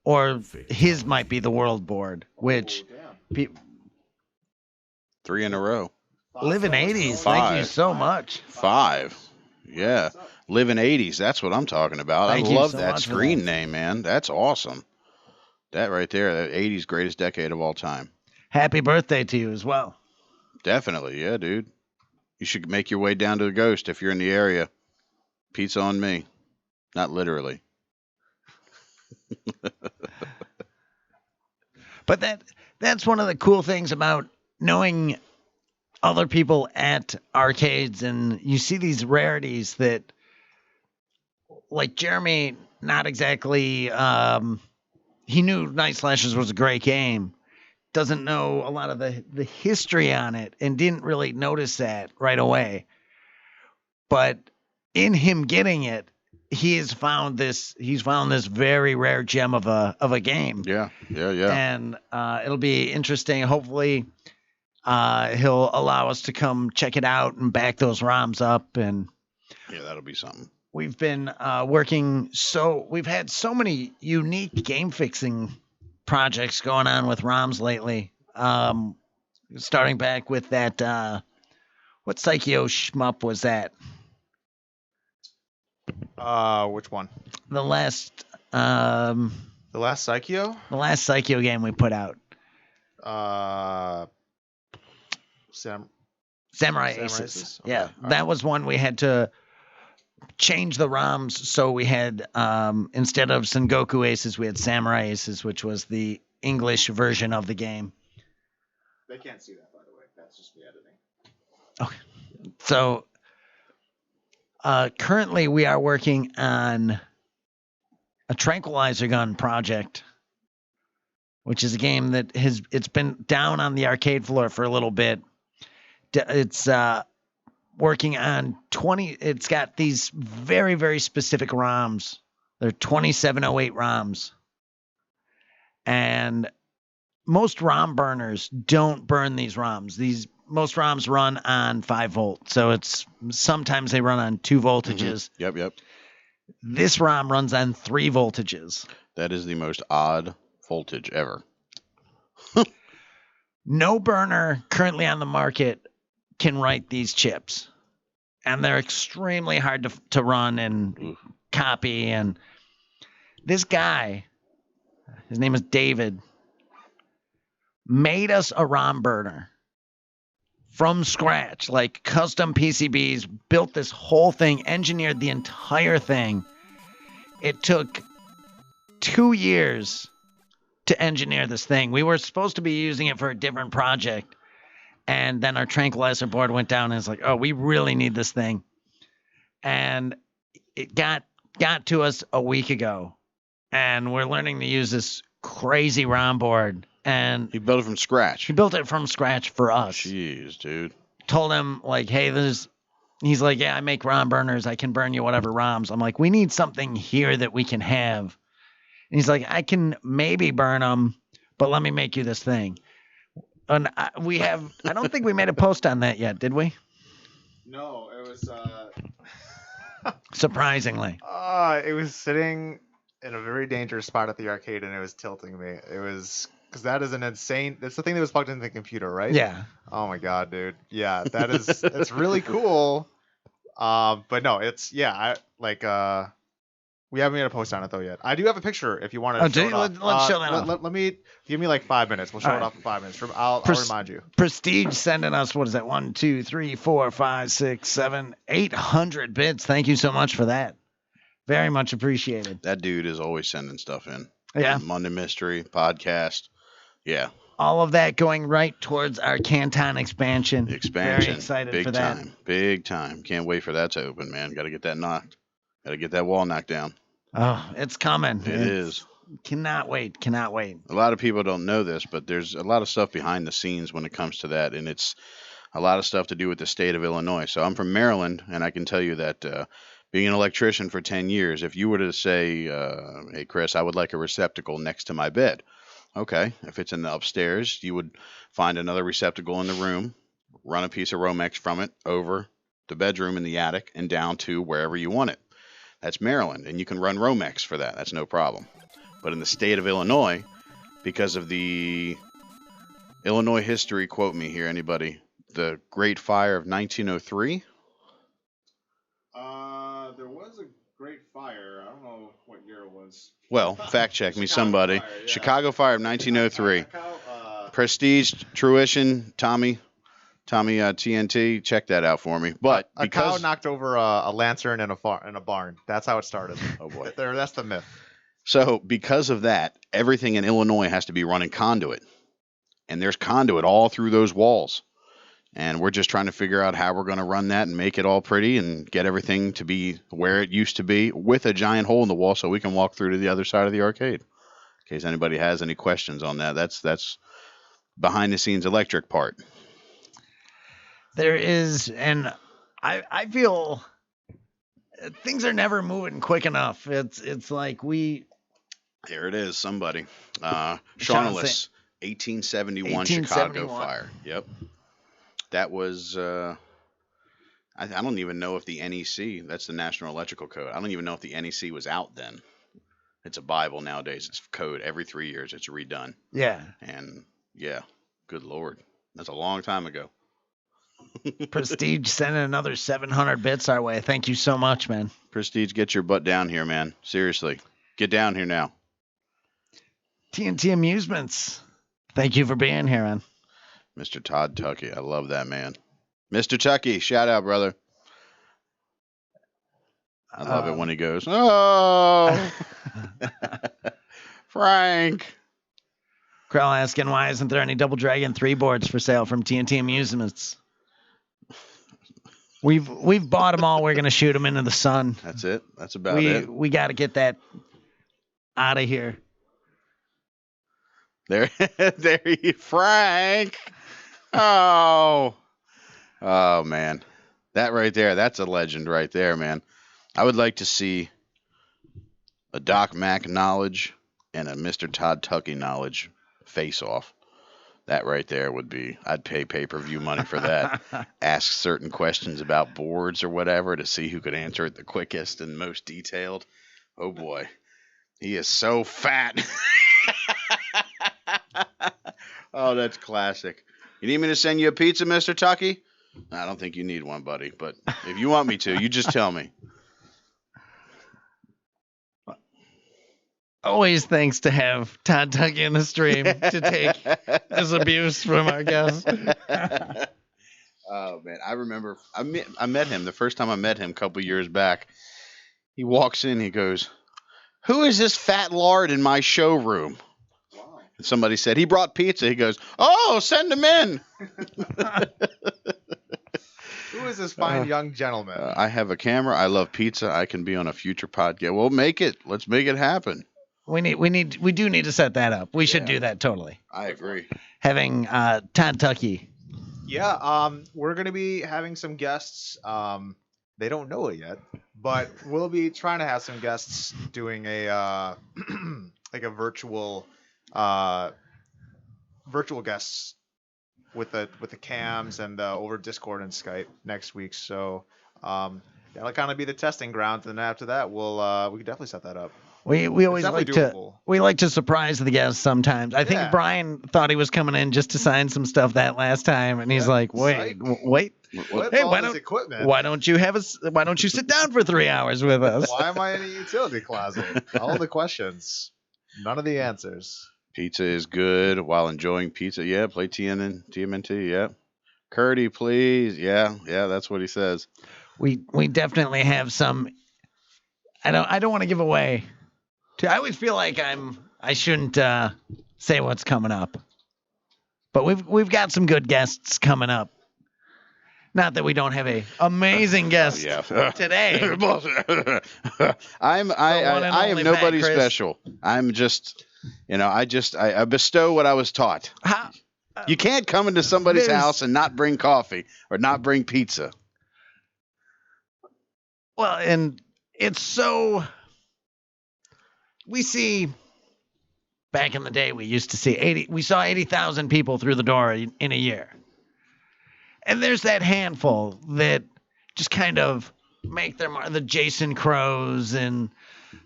or his might be the world board, which 3 in a row. live in 80s. Five. Thank you so much. 5. Yeah. Live in 80s. That's what I'm talking about. Thank I you love so that much for screen that. name, man. That's awesome. That right there, that 80s greatest decade of all time. Happy birthday to you as well. Definitely. Yeah, dude. You should make your way down to the Ghost if you're in the area. Pizza on me. Not literally. But that's one of the cool things about knowing other people at arcades, and you see these rarities that, like Jeremy, not exactly, he knew Night Slashers was a great game, doesn't know a lot of the history on it, and didn't really notice that right away. But in him getting it, he's found this very rare gem of a game. Yeah. And it'll be interesting. Hopefully, he'll allow us to come check it out and back those ROMs up. And Yeah, that'll be something. we've been working. So we've had so many unique game fixing projects going on with ROMs lately. Starting back with that, what Psycho shmup was that? Which one? The last, The last Psycho? The last Psycho game we put out. Samurai Aces. Okay. Yeah, All that was one we had to change the ROMs. So we had, instead of Sengoku Aces, we had Samurai Aces, which was the English version of the game. They can't see that, by the way. That's just me editing. Okay. So currently we are working on a tranquilizer gun project, which is a game that it's been down on the arcade floor for a little bit. It's working on 20. It's got these very, very specific ROMs. They're 2708 ROMs. And most ROM burners don't burn these ROMs. Most ROMs run on 5 volt. So sometimes they run on 2 voltages. Mm-hmm. Yep. This ROM runs on 3 voltages. That is the most odd voltage ever. No burner currently on the market can write these chips. And they're extremely hard to run and copy. And this guy, his name is David, made us a ROM burner from scratch, like custom PCBs, built this whole thing, engineered the entire thing. It took 2 years to engineer this thing. We were supposed to be using it for a different project. And then our tranquilizer board went down and it's like, oh, we really need this thing. And it got to us a week ago. And we're learning to use this crazy ROM board. And he built it from scratch. He built it from scratch for us. Jeez, dude. Told him, like, hey, he's like, yeah, I make ROM burners. I can burn you whatever ROMs. I'm like, we need something here that we can have. And he's like, I can maybe burn them, but let me make you this thing. And I don't think we made a post on that yet, did we? No, it was surprisingly. It was sitting in a very dangerous spot at the arcade and it was tilting me. It was because that's the thing that was plugged into the computer, right? Yeah. Oh my god, dude. Yeah, it's really cool. But no, we haven't made a post on it though yet. I do have a picture if you want to show it off. Let's show that off. Let me give me like 5 minutes. We'll show it off in 5 minutes. I'll remind you. Prestige sending us, what is that? 1, 2, 3, 4, 5, 6, 7, 800 bits. Thank you so much for that. Very much appreciated. That dude is always sending stuff in. Yeah. Monday Mystery podcast. Yeah. All of that going right towards our Canton expansion. Very excited Big for that. Big time. Can't wait for that to open, man. Got to get that knocked. Got to get that wall knocked down. Oh, it's coming. It is. Cannot wait. A lot of people don't know this, but there's a lot of stuff behind the scenes when it comes to that, and it's a lot of stuff to do with the state of Illinois. So I'm from Maryland, and I can tell you that being an electrician for 10 years, if you were to say, hey, Chris, I would like a receptacle next to my bed. Okay, if it's in the upstairs, you would find another receptacle in the room, run a piece of Romex from it over the bedroom in the attic and down to wherever you want it. That's Maryland, and you can run Romex for that. That's no problem. But in the state of Illinois, because of the Illinois history, quote me here, anybody, the Great Fire of 1903? There was a Great Fire. I don't know what year it was. Well, fact check me, somebody. Fire, yeah. Chicago Fire of 1903. Prestige, Truition, Tommy TNT, check that out for me. But a cow knocked over a lantern in a barn. That's how it started. Oh boy, that's the myth. So because of that, everything in Illinois has to be running conduit, and there's conduit all through those walls. And we're just trying to figure out how we're going to run that and make it all pretty and get everything to be where it used to be with a giant hole in the wall so we can walk through to the other side of the arcade. In case anybody has any questions on that, that's behind the scenes electric part. There is, and I feel things are never moving quick enough. It's like There it is, somebody. Shaunless, 1871 Chicago Fire. Yep. That was, I don't even know if the NEC, that's the National Electrical Code. I don't even know if the NEC was out then. It's a Bible nowadays. It's code every 3 years. It's redone. Yeah. And yeah, good Lord. That's a long time ago. Prestige sending another 700 bits our way. Thank you so much, man. Prestige, get your butt down here, man. Seriously. Get down here now. TNT Amusements. Thank you for being here, man. Mr. Todd Tucky. I love that man. Mr. Tucky, shout out, brother. I love it when he goes, oh, Frank. Krell asking, why isn't there any Double Dragon 3 boards for sale from TNT Amusements? We've bought them all. We're going to shoot them into the sun. That's it. That's about it. We got to get that out of here. There Frank. Oh, man. That right there, that's a legend right there, man. I would like to see a Doc Mack knowledge and a Mr. Todd Tucky knowledge face off. That right there would be, I'd pay pay-per-view money for that. Ask certain questions about boards or whatever to see who could answer it the quickest and most detailed. Oh boy, he is so fat. Oh, that's classic. You need me to send you a pizza, Mr. Tucky? I don't think you need one, buddy, but if you want me to, you just tell me. Always thanks to have Todd Tucky in the stream to take this abuse from our guests. Oh, man. I remember I met him the first time I met him a couple years back. He walks in, he goes, who is this fat lard in my showroom? Wow. And somebody said, he brought pizza. He goes, oh, send him in. Who is this fine young gentleman? I have a camera. I love pizza. I can be on a future podcast. Well, make it. Let's make it happen. We do need to set that up. We should do that totally. I agree. Having Todd Tucky. Yeah, we're gonna be having some guests. They don't know it yet, but we'll be trying to have some guests doing a like a virtual guests with the cams and over Discord and Skype next week. So that'll kind of be the testing ground, and then after that, we can definitely set that up. We always like to surprise the guests sometimes. I think Brian thought he was coming in just to sign some stuff that last time, and he's like, "Wait, hey, why don't you sit down for 3 hours with us? Why am I in a utility closet? All the questions, none of the answers." Pizza is good while enjoying pizza. Yeah, play TMNT. Yeah, Curdy, please. Yeah, that's what he says. We definitely have some. I don't want to give away. I always feel like I shouldn't say what's coming up, but we've got some good guests coming up. Not that we don't have a amazing guest today. I am nobody special. I'm just, I bestow what I was taught. You can't come into somebody's house and not bring coffee or not bring pizza. Well, and it's so. We see, back in the day, we used to see we saw 80,000 people through the door in a year. And there's that handful that just kind of make their mark, the Jason Crows and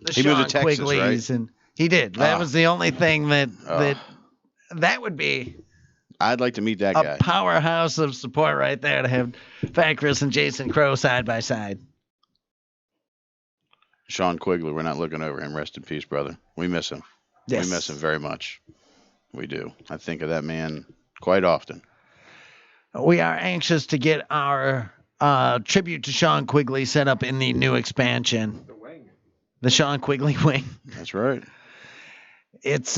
the Sean Quigleys. Right? And he did. That was the only thing that would be. I'd like to meet that guy. A powerhouse of support right there to have Fat Chris and Jason Crow side by side. Sean Quigley, we're not looking over him. Rest in peace, brother. We miss him. Yes. We miss him very much. We do. I think of that man quite often. We are anxious to get our tribute to Sean Quigley set up in the new expansion. The wing. The Sean Quigley wing. That's right. It's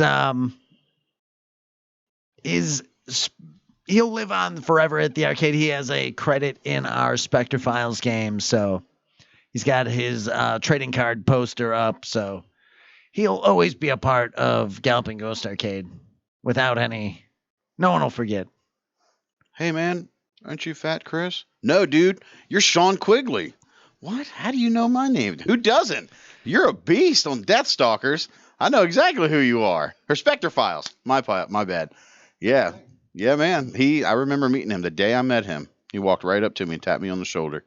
he'll live on forever at the arcade. He has a credit in our Spectre Files game, so he's got his trading card poster up, so he'll always be a part of Galloping Ghost Arcade without any. No one will forget. Hey, man, aren't you Fat Chris? No, dude, you're Sean Quigley. What? How do you know my name? Who doesn't? You're a beast on Deathstalkers. I know exactly who you are. Or Spectre Files. My bad. Yeah, man. I remember meeting him the day I met him. He walked right up to me and tapped me on the shoulder.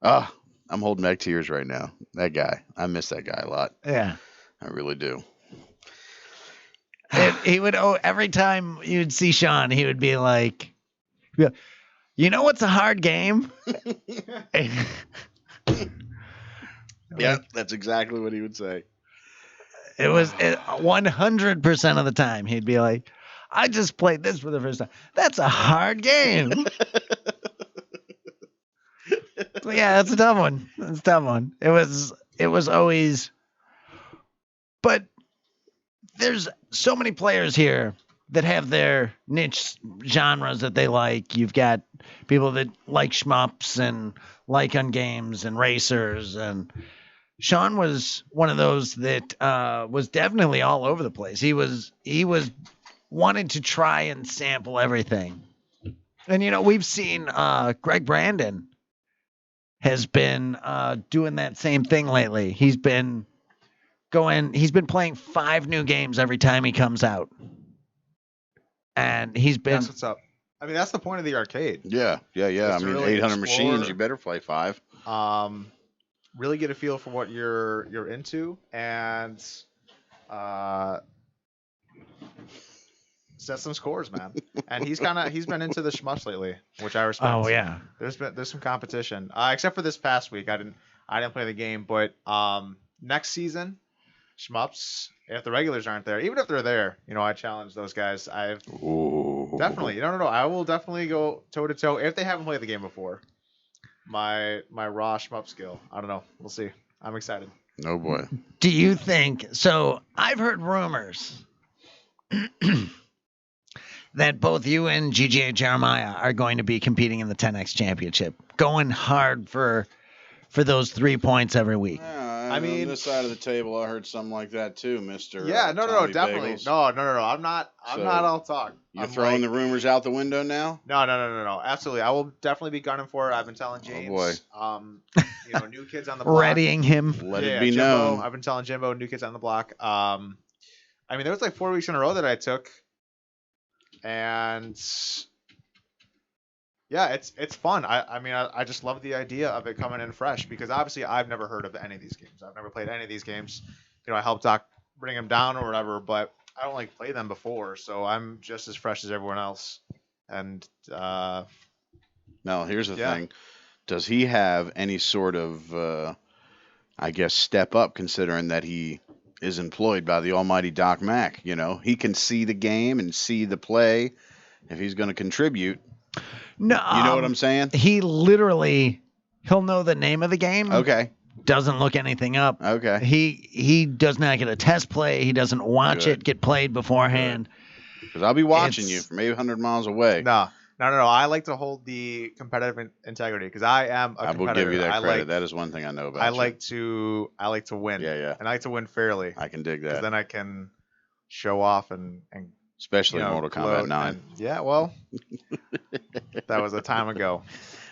I'm holding back tears right now. That guy. I miss that guy a lot. Yeah. I really do. He would, every time you'd see Sean, he would be like, you know what's a hard game? Yeah, that's exactly what he would say. It was 100% of the time he'd be like, I just played this for the first time. That's a hard game. So yeah, that's a tough one. That's a tough one. It was always, but there's so many players here that have their niche genres that they like. You've got people that like shmups and like on games and racers, and Sean was one of those that was definitely all over the place. He was wanted to try and sample everything. And we've seen Greg Brandon has been doing that same thing lately. He's been playing 5 new games every time he comes out. And he's been That's what's up. I mean, that's the point of the arcade. Yeah. I Just to mean, really 800 explore- machines. You better play 5. Really get a feel for what you're into, and set some scores, man. And he's been into the shmups lately, which I respect. Oh yeah. There's some competition. Except for this past week, I didn't play the game, but next season, shmups, if the regulars aren't there, even if they're there, I challenge those guys. Definitely. No. I will definitely go toe to toe if they haven't played the game before. My raw shmup skill. I don't know. We'll see. I'm excited. Oh boy. Do you think so? I've heard rumors that both you and GGA Jeremiah are going to be competing in the 10X championship, going hard for those 3 points every week. I mean, on this side of the table, I heard something like that too, Mister. Yeah, no, Tommy definitely. Bagels. No. I'm not all talk. You're throwing the rumors out the window now? No. Absolutely. I will definitely be gunning for it. I've been telling James. Oh boy. New kids on the block. Readying him. Let it be Jimbo, known. I've been telling Jimbo, new kids on the block. I mean, there was like 4 weeks in a row that I took, and yeah, it's fun. I mean, I just love the idea of it coming in fresh, because obviously I've never heard of any of these games. I've never played any of these games. I helped Doc bring them down or whatever, but I don't play them before, so I'm just as fresh as everyone else. And now here's the thing: does he have any sort of, I guess, step up, considering that he is employed by the almighty Doc Mack? He can see the game and see the play. If he's going to contribute. No, you know what I'm saying? He'll know the name of the game. Okay. Doesn't look anything up. Okay. He does not get a test play. He doesn't watch it get played beforehand. Because I'll be watching you from 800 miles away. No. I like to hold the competitive integrity, because I am a competitor. I will give you that credit. That is one thing I know about. I like to win. Yeah. And I like to win fairly. I can dig that. Because then I can show off and especially Mortal Kombat 9. Yeah, well, that was a time ago.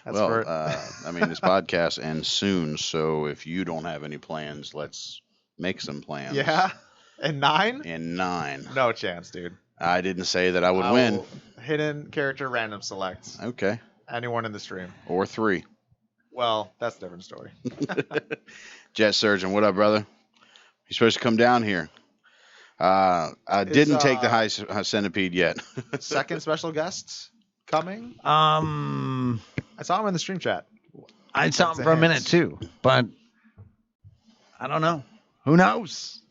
I mean, this podcast ends soon, so if you don't have any plans, let's make some plans. Yeah? And 9? And 9. No chance, dude. I didn't say that I would win. Hidden character random select. Okay. Anyone in the stream. Or 3. Well, that's a different story. Jet Surgeon, what up, brother? You're supposed to come down here. I didn't take the high centipede yet. Second special guest coming? I saw him in the stream chat. I saw him for a minute too, but I don't know. Who knows?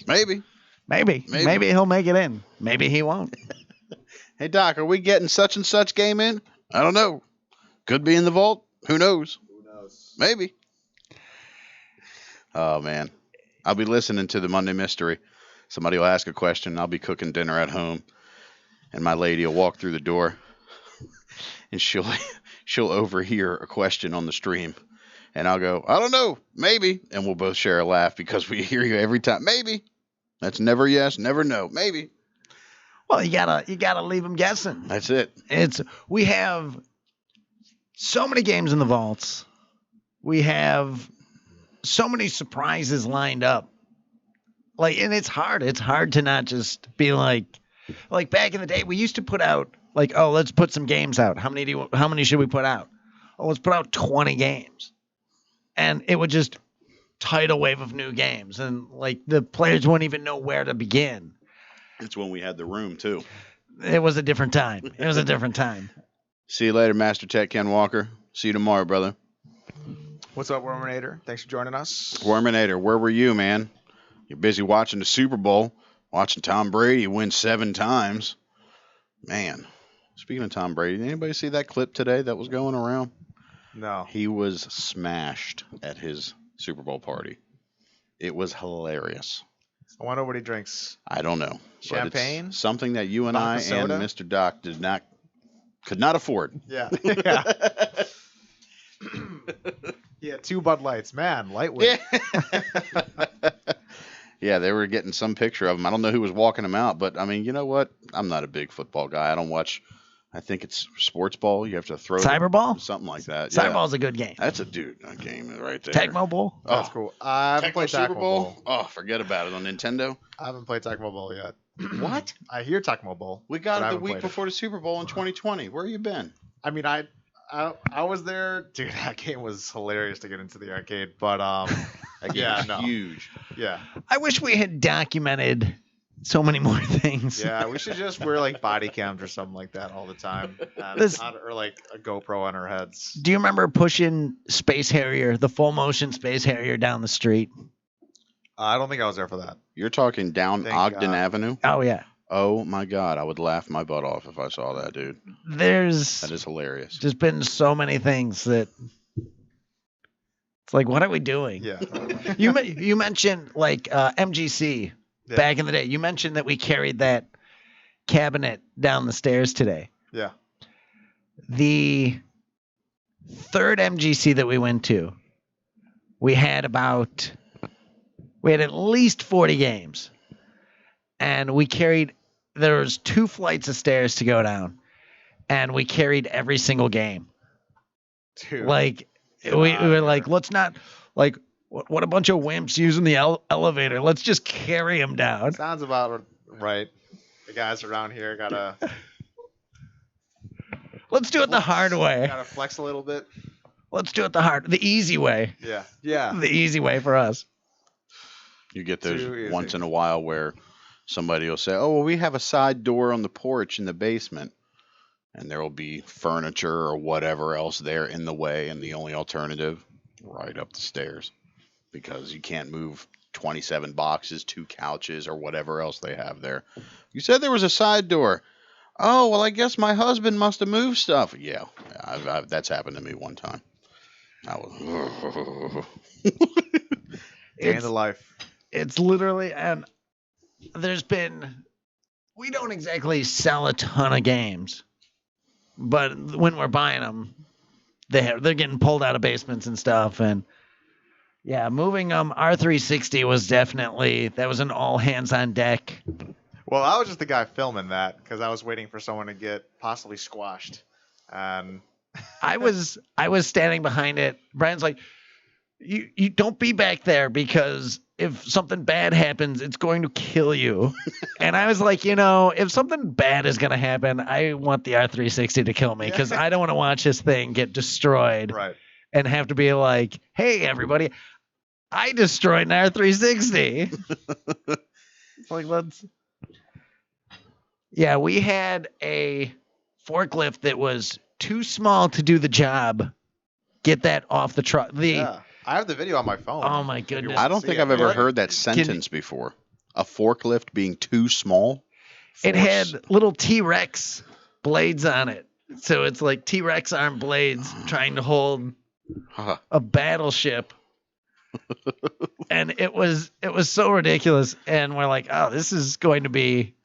Maybe he'll make it in. Maybe he won't. Hey Doc, are we getting such and such game in? I don't know. Could be in the vault. Who knows? Maybe. Oh man, I'll be listening to the Monday Mystery. Somebody will ask a question. I'll be cooking dinner at home, and my lady will walk through the door, and she'll overhear a question on the stream, and I'll go, I don't know, maybe, and we'll both share a laugh because we hear you every time. Maybe. That's never yes, never no. Maybe. Well, you gotta leave them guessing. That's it. We have so many games in the vaults. We have so many surprises lined up. And it's hard. It's hard to not just be like back in the day, we used to put out let's put some games out. How many should we put out? Oh, let's put out 20 games. And it would just tidal wave of new games, and the players wouldn't even know where to begin. That's when we had the room too. It was a different time. See you later, Master Tech Ken Walker. See you tomorrow, brother. What's up, Worminator? Thanks for joining us. Worminator, where were you, man? You're busy watching the Super Bowl, watching Tom Brady win 7 times. Man, speaking of Tom Brady, did anybody see that clip today that was going around? No. He was smashed at his Super Bowl party. It was hilarious. I wonder what he drinks. I don't know. But Champagne? it's something that you and Vodka I and soda? Mr. Doc could not afford. Yeah. Yeah. He had 2 Bud Lights. Man, lightweight. Yeah, they were getting some picture of him. I don't know who was walking him out, but I mean, you know what? I'm not a big football guy. I don't watch. I think it's sports ball. You have to throw Cyberball? something like that. Cyberball's a good game. That's a game right there. Tecmo Bowl? That's cool. I haven't played Super Tecmo Bowl? Bowl. Oh, forget about it on Nintendo. I haven't played Tecmo Bowl yet. What? I hear Tecmo Bowl. We got but I it the haven't week played before the Super Bowl in 2020. Where you been? I mean, I was there, dude. That game was hilarious to get into the arcade, but That game Yeah, was no. huge. yeah, I wish we had documented so many more things. yeah. We should just wear like body cams or something like that all the time, and This- or like a GoPro on our heads. Do you remember pushing Space Harrier, the full motion Space Harrier down the street? I don't think I was there for that. You're talking down Thank Ogden God. Avenue? Oh, yeah. Oh my God, I would laugh my butt off if I saw that, dude. There's That is hilarious. just been so many things that it's like, what are we doing? Yeah, You mentioned like MGC Yeah. back in the day. You mentioned that we carried that cabinet down the stairs today. yeah. The third MGC that we went to, we had at least 40 games. And we carried, there was 2 flights of stairs to go down. And we carried every single game. Dude, Like, get we outta were here. like, let's not, like, what a bunch of wimps using the elevator. Let's just carry them down. sounds about right. The guys around here gotta Let's do it the hard way. gotta flex a little bit. Let's do it the easy way. Yeah, yeah. The easy way for us. You get Too those easy. once in a while where somebody will say, "Oh, well, we have a side door on the porch in the basement," and there will be furniture or whatever else there in the way, and the only alternative, right up the stairs, because you can't move 27 boxes, 2 couches, or whatever else they have there. You said there was a side door. Oh, well, I guess my husband must have moved stuff. Yeah, that's happened to me one time. I was. Day in It's, the life. it's literally, and we don't exactly sell a ton of games, but when we're buying them, they're getting pulled out of basements and stuff. And yeah, moving R360 was that was an all hands on deck. Well, I was just the guy filming that because I was waiting for someone to get possibly squashed, and I was standing behind it. Brian's like, you don't be back there because if something bad happens, it's going to kill you. And I was like, if something bad is going to happen, I want the R360 to kill me because I don't want to watch this thing get destroyed right. and have to be like, hey, everybody, I destroyed an R360. It's like, yeah, we had a forklift that was too small to do the job. Get that off the truck. Yeah, I have the video on my phone. Oh my if you goodness. want I to don't see think it. I've ever Yeah. heard that sentence before. A forklift being too small. It had little T-Rex blades on it. So it's like T-Rex arm blades trying to hold Huh. a battleship. And it was so ridiculous. And we're like, oh, this is going to be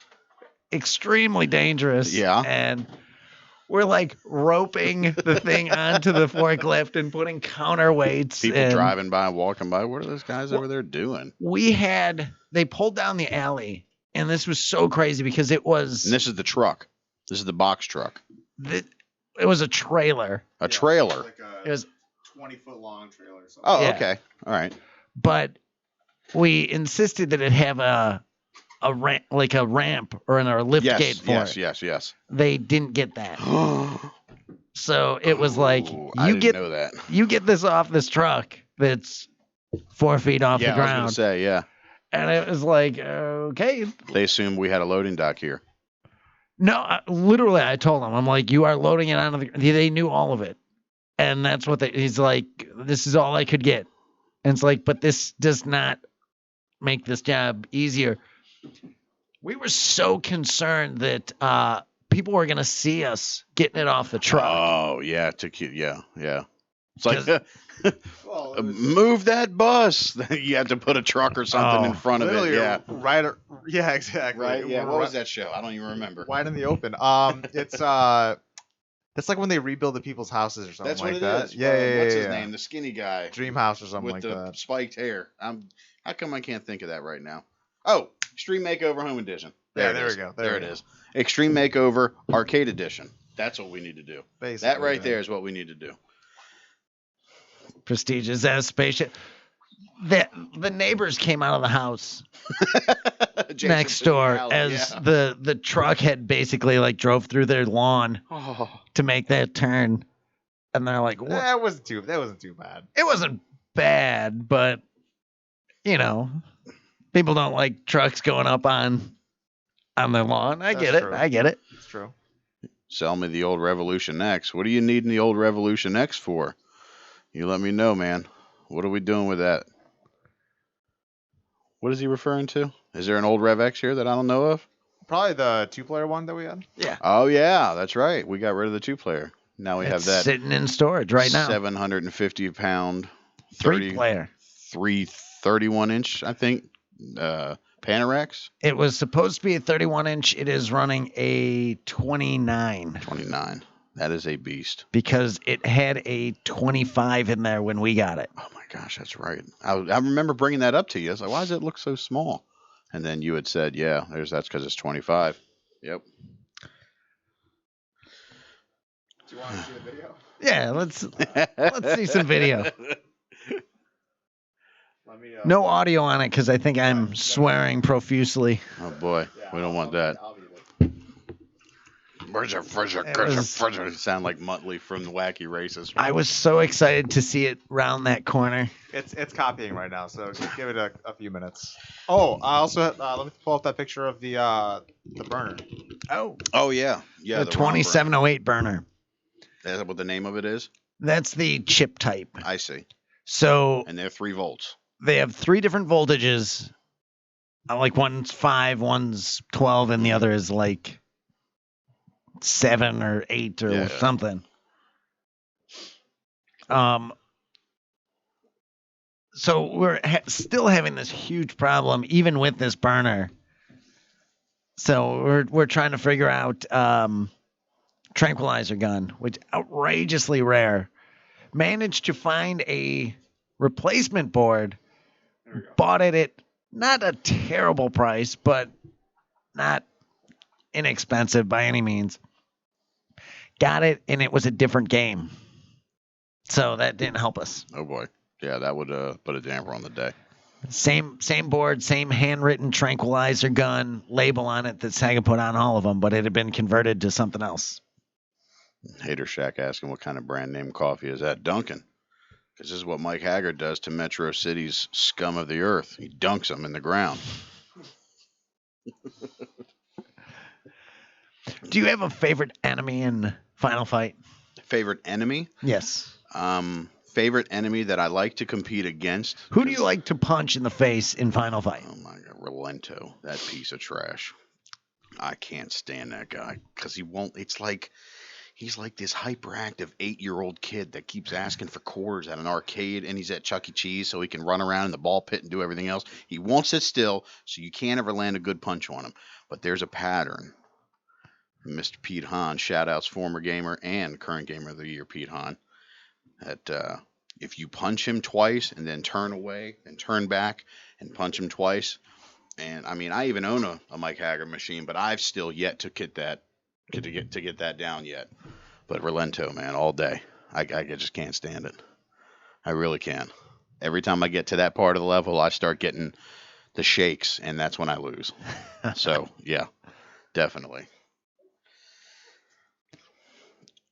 extremely dangerous. Yeah. And we're like roping the thing onto the forklift and putting counterweights. People and driving by, walking by. What are those guys over there doing? they pulled down the alley. And this was so crazy because it was And this is the truck. This is the box truck. it was a trailer. A trailer. Like It was 20-foot long trailer. Or something. Oh, Yeah. okay. All right. but we insisted that it have a ramp or a lift gate for it. Yes. They didn't get that. Oh, So it was like I didn't know that. you get this off this truck that's 4 feet off the Yeah, I was ground. gonna say, yeah. And it was like, okay. They assumed we had a loading dock here. No, literally I told them, I'm like, you are loading it onto they knew all of it. And that's what he's like, this is all I could get. And it's like, but this does not make this job easier. We were so concerned that people were going to see us getting it off the truck. Oh yeah, yeah. It's like 'Cause- Well, move that bus. You have to put a truck or something in Oh, front of it. literally Yeah. yeah, exactly. Right. Yeah. What Right- was that show? I don't even remember. Wide in the open. It's that's like when they rebuild the people's houses or something That's like what it that. is. Yeah, What's yeah, his yeah. name? The skinny guy Dream House or something with like the that. spiked hair. How come I can't think of that right now? Oh, Extreme Makeover Home Edition. Yeah, There we it go. is. There it is. Extreme Makeover Arcade Edition. That's what we need to do. Basically, That right yeah. there is what we need to do. prestigious as spaceship. The neighbors came out of the house Jason next door Fitzgerald, as yeah. the truck had basically like drove through their lawn Oh, to make that turn, and they're like, "What?" That wasn't too bad. It wasn't bad, but you know, people don't like trucks going up on their lawn. I get That's it. true. I get it. It's true. sell me the old Revolution X. What do you need in the old Revolution X for? You let me know, man. What are we doing with that? What is he referring to? Is there an old Rev X here that I don't know of? Probably the 2-player one that we had. Yeah. Oh yeah, that's right. We got rid of the 2-player. Now we have It's that sitting in storage right now. 750-pound, 3-player. 31-inch, I think, Panorex. It was supposed to be a 31-inch. It is running a 29 29. That is a beast. because it had a 25 in there when we got it. Oh my gosh, that's right. I remember bringing that up to you. I was like, why does it look so small? And then you had said, yeah, that's because it's 25. Yep. Do you want to see the video? Yeah, let's see some video. Let me. No audio on it because I think I'm swearing profusely. Oh boy, we don't want that. was- Sound like Muttley from the Wacky Races. I was so excited to see it round that corner. It's copying right now, so just give it a few minutes. Oh, I also let me pull up that picture of the burner. Oh yeah, the yeah. Ron burner. 2708 burner. Is that what the name of it is? That's the chip type. I see. So And they're 3 volts. they have 3 different voltages. Like one's 5, one's 12, and the other is like 7 or 8 or Yeah. something. So we're still having this huge problem even with this burner. So we're trying to figure out tranquilizer gun, which outrageously rare. Managed to find a replacement board. Bought it at not a terrible price, but not inexpensive by any means. Got it, and it was a different game. So that didn't help us. Oh boy. Yeah, that would put a damper on the day. Same board, same handwritten tranquilizer gun label on it that Sega put on all of them, but it had been converted to something else. Hater Shack asking what kind of brand name coffee is that? Dunkin'. Because this is what Mike Haggard does to Metro City's scum of the earth. He dunks them in the ground. Do you have a favorite enemy in Final Fight? Favorite enemy? Yes. Favorite enemy that I like to compete against? Who do you like to punch in the face in Final Fight? Oh my god, Relento, that piece of trash. I can't stand that guy because he won't. It's like he's like this hyperactive 8-year-old kid that keeps asking for quarters at an arcade, and he's at Chuck E. Cheese so he can run around in the ball pit and do everything else. He won't sit still, so you can't ever land a good punch on him. But there's a pattern. Mr. Pete Hahn, shout outs former gamer and current gamer of the year, Pete Hahn. That if you punch him twice and then turn away and turn back and punch him twice, and I mean I even own a Mike Haggard machine, but I've still yet to get that down yet. But Relento, man, all day. I just can't stand it. I really can't. Every time I get to that part of the level, I start getting the shakes, and that's when I lose. So yeah, definitely.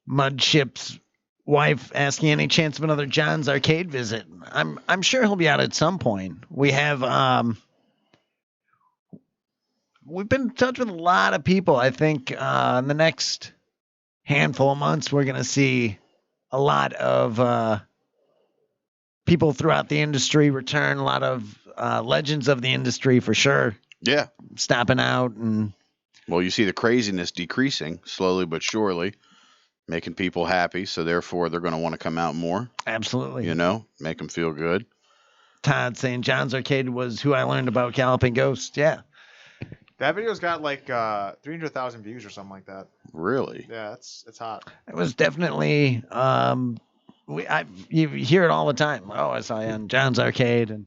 Mudship's wife asking any chance of another John's arcade visit. I'm sure he'll be out at some point. We have we've been in touch with a lot of people. I think in the next handful of months we're gonna see a lot of people throughout the industry return. A lot of legends of the industry for sure Yeah. stopping out. And Well, you see the craziness decreasing slowly but surely, making people happy. So therefore, they're going to want to come out more. absolutely. You know, make them feel good. Todd saying John's Arcade was who I learned about Galloping Ghost. Yeah. That video's got like 300,000 views or something like that. Really? Yeah, it's hot. It was definitely you hear it all the time. Oh, I saw you on John's Arcade, and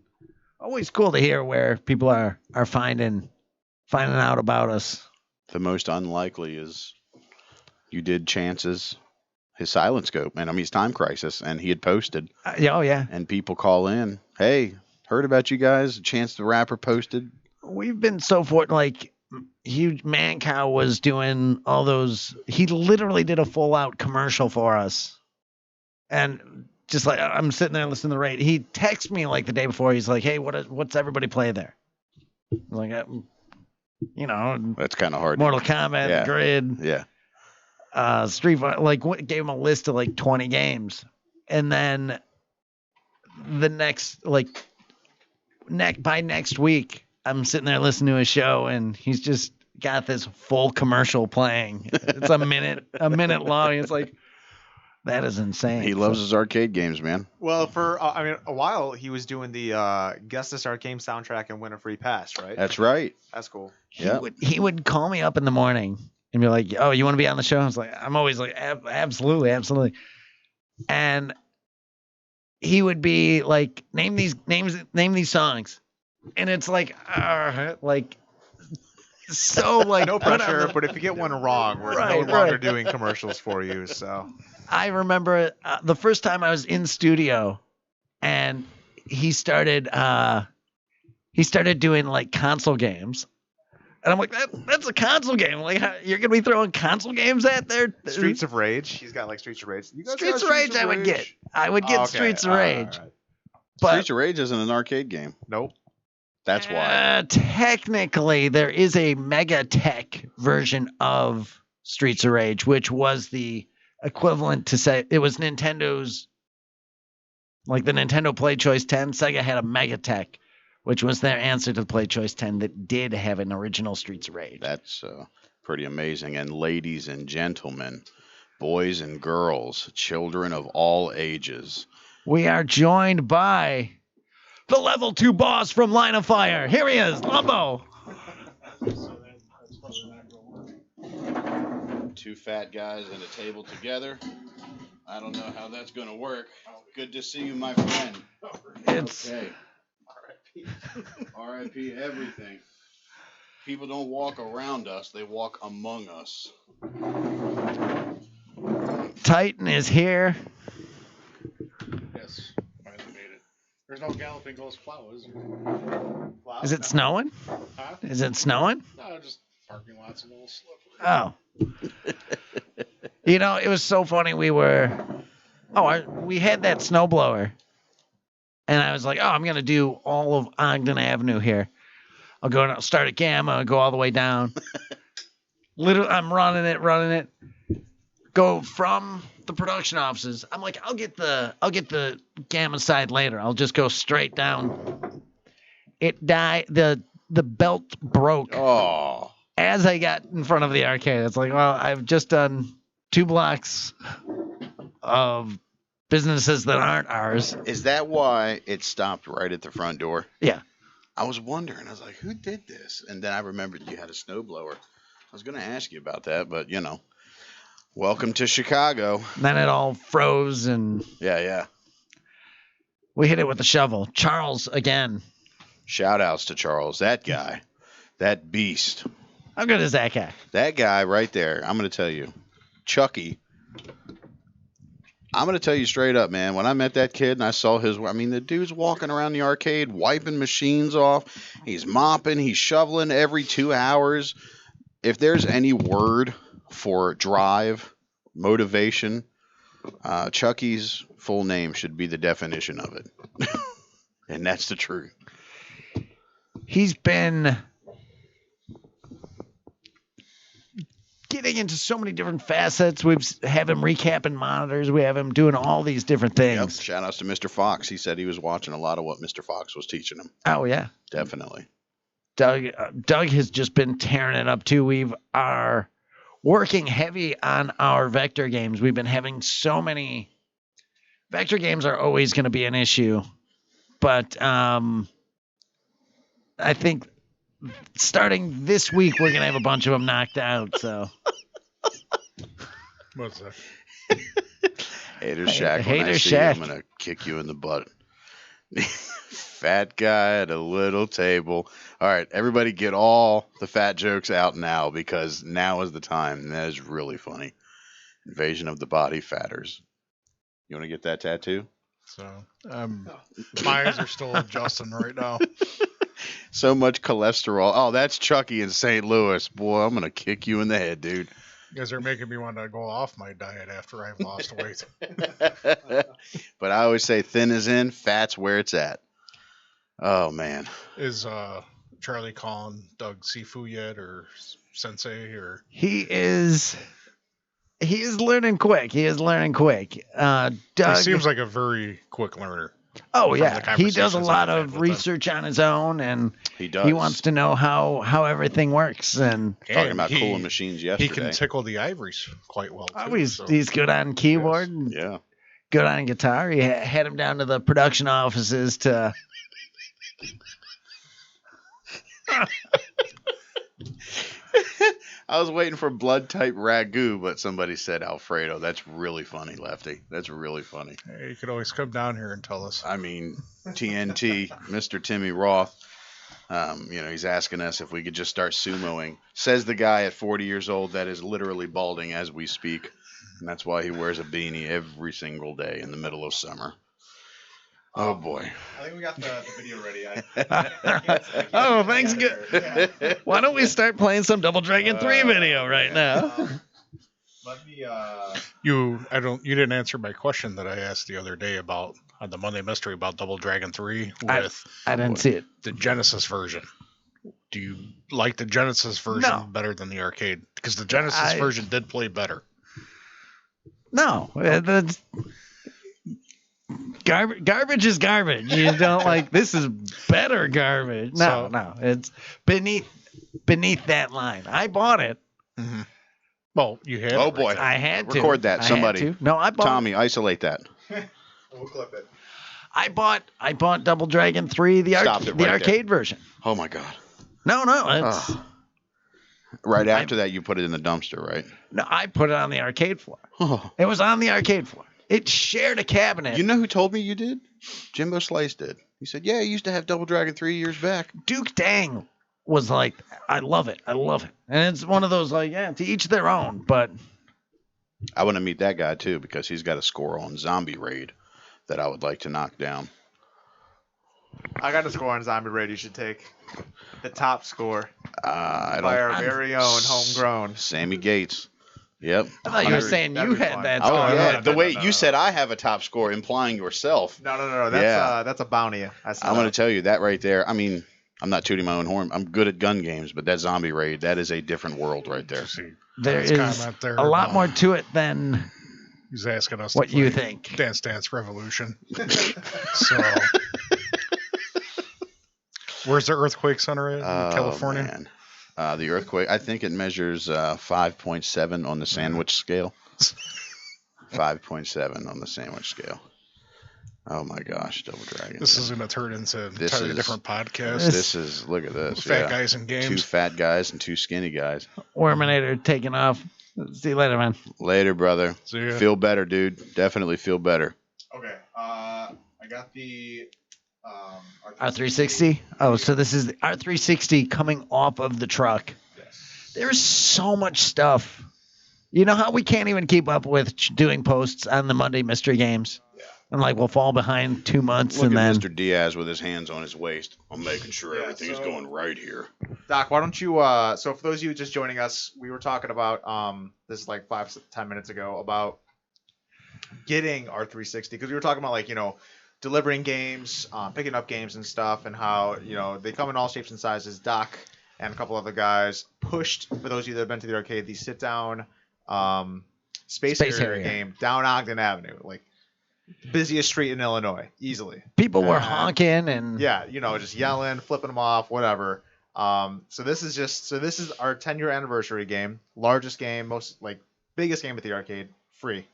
always cool to hear where people are finding out about us. The most unlikely is you did Chance's his Silent Scope, and I mean his Time Crisis, and he had posted, Oh yeah, and people call in, hey, heard about you guys. Chance the Rapper posted. we've been so fortunate. Like huge Man Cow was doing all those. He literally did a full out commercial for us, and just like I'm sitting there listening to the radio. He texted me like the day before. He's like, "Hey, what's everybody play there?" I'm like, you know, That's kind of hard. Mortal Kombat, Yeah. The Grid, Yeah. Street Fighter. Like gave him a list of like 20 games, and then the next by next week, I'm sitting there listening to his show, and he's just got this full commercial playing. It's a minute long. It's like, that is insane. He loves his arcade games, man. Well, for a while he was doing the guess this arcade soundtrack and win a free pass, right? That's right. That's cool. He would call me up in the morning and be like, "Oh, you want to be on the show?" I was like, I'm always like, absolutely. And he would be like, name these songs, and it's like so like No pressure, but if you get one wrong, we're no longer doing commercials for you. So I remember the first time I was in studio, and he started doing like console games, and I'm like, that's a console game. Like, you're gonna be throwing console games at there? Streets of Rage. He's got like Streets of Rage. You guys Streets got of Rage, I would get. I would get Okay, Streets of all Rage. right. But Streets of Rage isn't an arcade game. Nope. That's why. Technically, there is a MegaTech version of Streets of Rage, which was the equivalent to say it was Nintendo's, like the Nintendo Play Choice 10. Sega had a MegaTech, which was their answer to the Play Choice 10 that did have an original Streets of Rage. That's pretty amazing. And ladies and gentlemen, boys and girls, children of all ages, We are joined by the level 2 boss from Line of Fire. Here he is, Lumbo. two fat guys at a table together. I don't know how that's going to work. Good to see you, my friend. It's Okay. R.I.P. everything. People don't walk around us, they walk among us. Titan is here. Yes, finally made it. There's no Galloping Ghost flowers. Is it snowing? Huh? Is it snowing? No, just parking lots and a little slippery. Oh. You know, it was so funny. We had that snowblower, and I was like, "Oh, I'm gonna do all of Ogden Avenue here. I'll start at Gamma, go all the way down. Literally, I'm running it. Go from the production offices. I'm like, I'll get the Gamma side later. I'll just go straight down. It died. The belt broke Oh, as I got in front of the arcade. It's like, well, I've just done 2 blocks of businesses that aren't ours. is that why it stopped right at the front door? Yeah. I was wondering. I was like, who did this? And then I remembered you had a snowblower. I was going to ask you about that, but you know, welcome to Chicago. Then it all froze, and Yeah. we hit it with a shovel. Charles again. Shout outs to Charles, that guy, that beast. How good is that guy? That guy right there, I'm going to tell you, Chucky. I'm going to tell you straight up, man. When I met that kid and I saw the dude's walking around the arcade, wiping machines off. He's mopping, he's shoveling every 2 hours. If there's any word for drive, motivation, Chucky's full name should be the definition of it. And that's the truth. getting into so many different facets. We have him recapping monitors. We have him doing all these different Yep. things. Shout outs to Mr. Fox. He said he was watching a lot of what Mr. Fox was teaching him. Oh yeah, Definitely. Doug has just been tearing it up too. We are working heavy on our vector games. We've been having so many vector games are always going to be an issue, but I think starting this week we're going to have a bunch of them knocked out. So What's that? Hater Shack. When I Hater see Shack. you, I'm gonna kick you in the butt. Fat guy at a little table. All right, everybody, get all the fat jokes out now because now is the time. That is really funny. Invasion of the Body Fatters. You want to get that tattoo? So, my eyes are still adjusting right now. So much cholesterol. Oh, that's Chucky in St. Louis. Boy, I'm gonna kick you in the head, dude. You guys are making me want to go off my diet after I've lost weight. But I always say thin is in, fat's where it's at. Oh man. Is Charlie calling Doug Sifu yet, or Sensei, or he is learning quick. Doug he seems like a very quick learner. Oh from yeah, the he does a conversations lot I've had of with him. research on his own, and He does. he wants to know how everything works. And Talking And about he- cooling machines He yesterday. can tickle the ivories quite well. Too, oh, he's so. good on keyboard, and Yeah. good on guitar. He had him down to the production offices to. I was waiting for blood type ragu, but somebody said Alfredo. That's really funny, Lefty. That's really funny. Hey, you could always come down here and tell us. I mean, TNT, Mr. Timmy Roth, he's asking us if we could just start sumoing. Says the guy at 40 years old that is literally balding as we speak. And that's why he wears a beanie every single day in the middle of summer. Oh, boy. I think we got the video ready. Oh, thanks. Good. Why don't we start playing some Double Dragon 3 video right now? Let me. You didn't answer my question that I asked the other day about on the Monday Mystery about Double Dragon 3 with I didn't see it. the Genesis version. Do you like the Genesis version No. better than the arcade? Because the Genesis version did play better. No, that's garbage is garbage. You don't like this is better garbage. No, So- it's beneath that line. I bought it. Mm-hmm. Well, you had. Oh, it boy. right there. I had to Record that, I had somebody. to. No, I bought. Tommy, isolate that. We'll clip it. I bought Double Dragon 3, the Stopped it right arcade version. Oh, my God. No, it's Oh. Right after that, you put it in the dumpster, right? no. I put it on the arcade floor. Oh. It was on the arcade floor. It shared a cabinet. You know who told me you did? Jimbo Slice did. He said, yeah, I used to have Double Dragon 3 years back. Duke Dang was like, I love it. And it's one of those like, yeah, to each their own. But I want to meet that guy, too, because he's got a score on Zombie Raid that I would like to knock down. I got a score on Zombie Raid. You should take the top score I by don't. our very own homegrown. Sammy Gates. Yep. I thought you were That'd saying be you fun. had that. Oh, no, yeah. no, The no, way no, you no. said I have a top score, implying yourself. No. That's a bounty. I'm going to tell you that right there. I mean, I'm not tooting my own horn. I'm good at gun games, but that Zombie Raid, that is a different world right there. There His is comment there a lot about- more to it than He's asking us what to you play think. Dance Dance Revolution. So, where's the Earthquake Center at in California? Man. The earthquake, I think it measures 5.7 on the sandwich scale. 5.7 on the sandwich scale. Oh my gosh, Double Dragon. This is going to turn into an This entirely is- different podcast. This is, look at this. Fat yeah. guys in Two games. fat guys and two skinny guys. Worminator taking off. See you later, man. Later, brother. See ya. Feel better, dude. Definitely feel better. Okay. I got the R360. Oh, so this is the R360 coming off of the truck. Yes. There's so much stuff. You know how we can't even keep up with doing posts on the Monday mystery games? Yeah. And like we'll fall behind 2 months Look and at then Mr. Diaz with his hands on his waist. I'm making sure Yeah, everything is so- going right here. Doc, why don't you? So for those of you just joining us, we were talking about this is like 5-10 minutes ago about getting our 360 because we were talking about delivering games, picking up games and stuff, and how they come in all shapes and sizes. Doc and a couple other guys pushed, for those of you that have been to the arcade, the sit-down Space Harrier game down Ogden Avenue, like busiest street in Illinois, easily. People were honking and yeah, just yelling, flipping them off, whatever. So this is our 10-year anniversary game, largest game, biggest game at the arcade, free.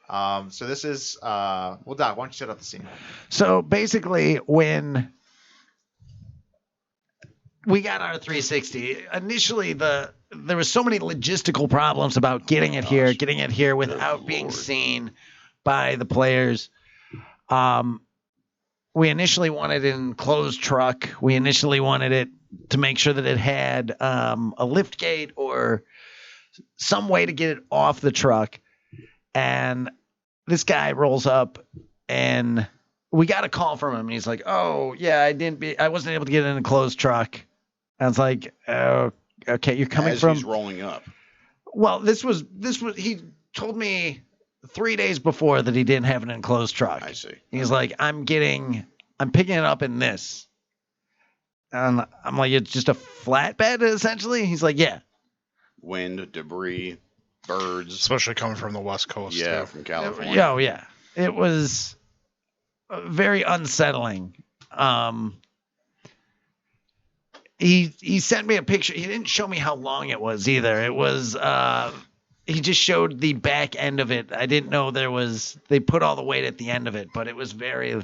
So this is Doc, why don't you set up the scene? So basically, when we got our 360, initially there was so many logistical problems about getting it here without being seen by the players. We initially wanted an enclosed truck. We initially wanted it to make sure that it had a lift gate or some way to get it off the truck. And this guy rolls up, and we got a call from him. And he's like, "Oh yeah, I wasn't able to get an enclosed truck." I was like, "Oh, okay, you're coming from." He's rolling up. Well, this was. He told me 3 days before that he didn't have an enclosed truck. I see. He's like, I'm picking it up in this. And I'm like, it's just a flatbed, essentially? He's like, yeah. Wind, debris, birds. Especially coming from the West Coast. Yeah, too. from California. Oh, yeah. It was very unsettling. He sent me a picture. He didn't show me how long it was either. It was he just showed the back end of it. I didn't know they put all the weight at the end of it, but it was very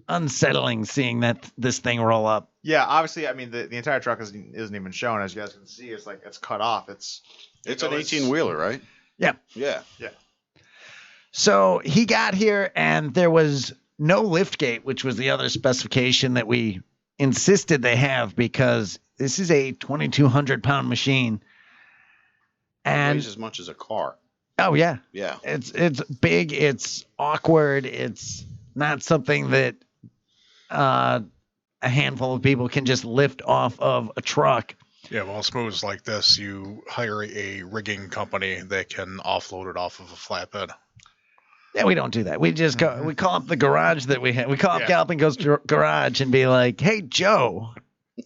unsettling seeing this thing roll up. Yeah, obviously, I mean, the entire truck isn't even shown. As you guys can see, it's cut off. It's an 18-wheeler, right? Yeah. Yeah. So he got here, and there was no lift gate, which was the other specification that we insisted they have, because this is a 2,200-pound machine. And It weighs as much as a car. Oh yeah. Yeah. It's big, it's awkward, it's not something that a handful of people can just lift off of a truck. Yeah, well, it's moves like this, you hire a rigging company that can offload it off of a flatbed. Yeah, we don't do that. We just we call up the garage that we have. We call up Galloping Garage and be like, "Hey, Joe."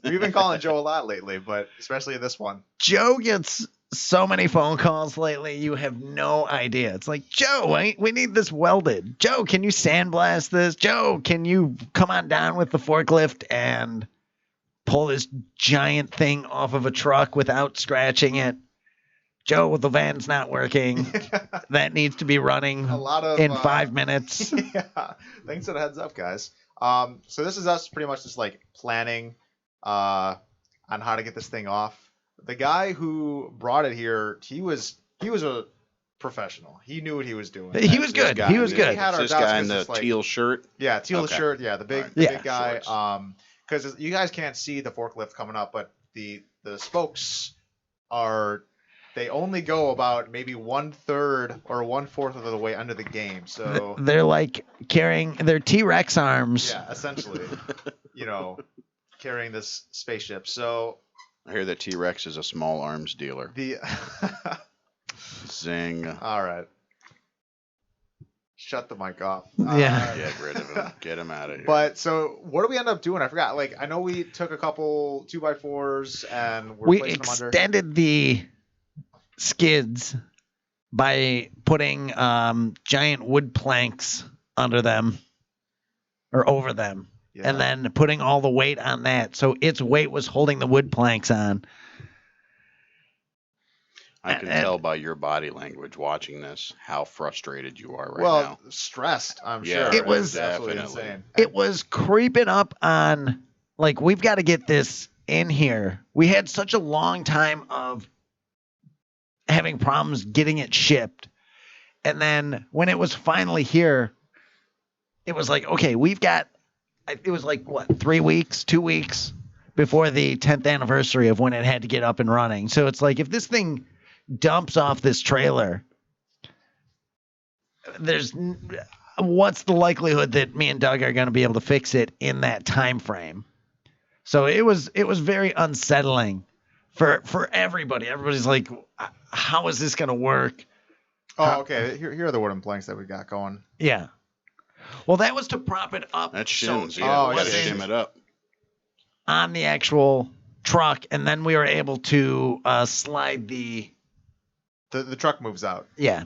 We've been calling Joe a lot lately, but especially this one. Joe gets so many phone calls lately, you have no idea. It's like, Joe, we need this welded. Joe, can you sandblast this? Joe, can you come on down with the forklift and pull this giant thing off of a truck without scratching it? Joe, the van's not working. That needs to be running in 5 minutes. Yeah, thanks for the heads up, guys. So this is us pretty much just planning on how to get this thing off. The guy who brought it here, he was a professional. He knew what he was doing. He was good. He was good. This guy in the teal shirt. Yeah, teal shirt. Yeah, the big guy. Because you guys can't see the forklift coming up, but the spokes they only go about maybe 1/3 or 1/4 of the way under the game. So they're like carrying their T-Rex arms. Yeah, essentially. Carrying this spaceship. So I hear that T-Rex is a small arms dealer. Zing. All right. Shut the mic off. Get rid of him. Get him out of here. But so what do we end up doing? I forgot. I know we took a couple 2x4s and we extended the skids by putting giant wood planks under them or over them. Yeah. And then putting all the weight on that. So its weight was holding the wood planks on. I can tell by your body language watching this how frustrated you are now. Well, stressed, I'm sure. It was absolutely insane. It was creeping up on, we've got to get this in here. We had such a long time of having problems getting it shipped. And then when it was finally here, it was like, okay, it was 3 weeks, 2 weeks before the 10th anniversary of when it had to get up and running. So it's like, if this thing dumps off this trailer, what's the likelihood that me and Doug are going to be able to fix it in that time frame? So it was very unsettling for everybody. Everybody's like, how is this going to work? Oh, okay. Here are the wooden planks that we got going. Yeah. Well, that was to prop it up. That's shims. So shim it up. On the actual truck, and then we were able to slide the truck moves out, yeah.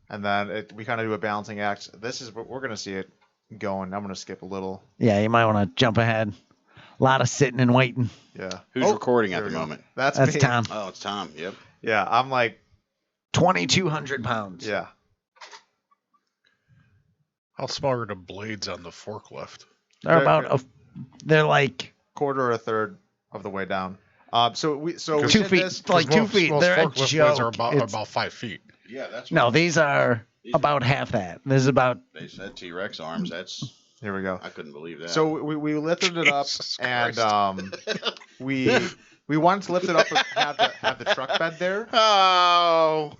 and then we kind of do a balancing act. This is what we're gonna see it going. I'm gonna skip a little. Yeah, you might want to jump ahead. A lot of sitting and waiting. Yeah. Who's recording at there the we go. moment? That's That's me. Tom. Oh, it's Tom. Yep. Yeah, I'm like, 2,200 pounds. yeah. How small are the blades on the forklift? They're like Quarter or a third of the way down. So we 2 did feet, this. like 2 feet. Most They're a forklift blades joke. are It's- about 5 feet. Yeah, that's no, these are about half that. This is about They said T-Rex arms. That's Here we go. I couldn't believe that. So we lifted it up, Jesus and Christ. we wanted to lift it up and have the truck bed there, oh,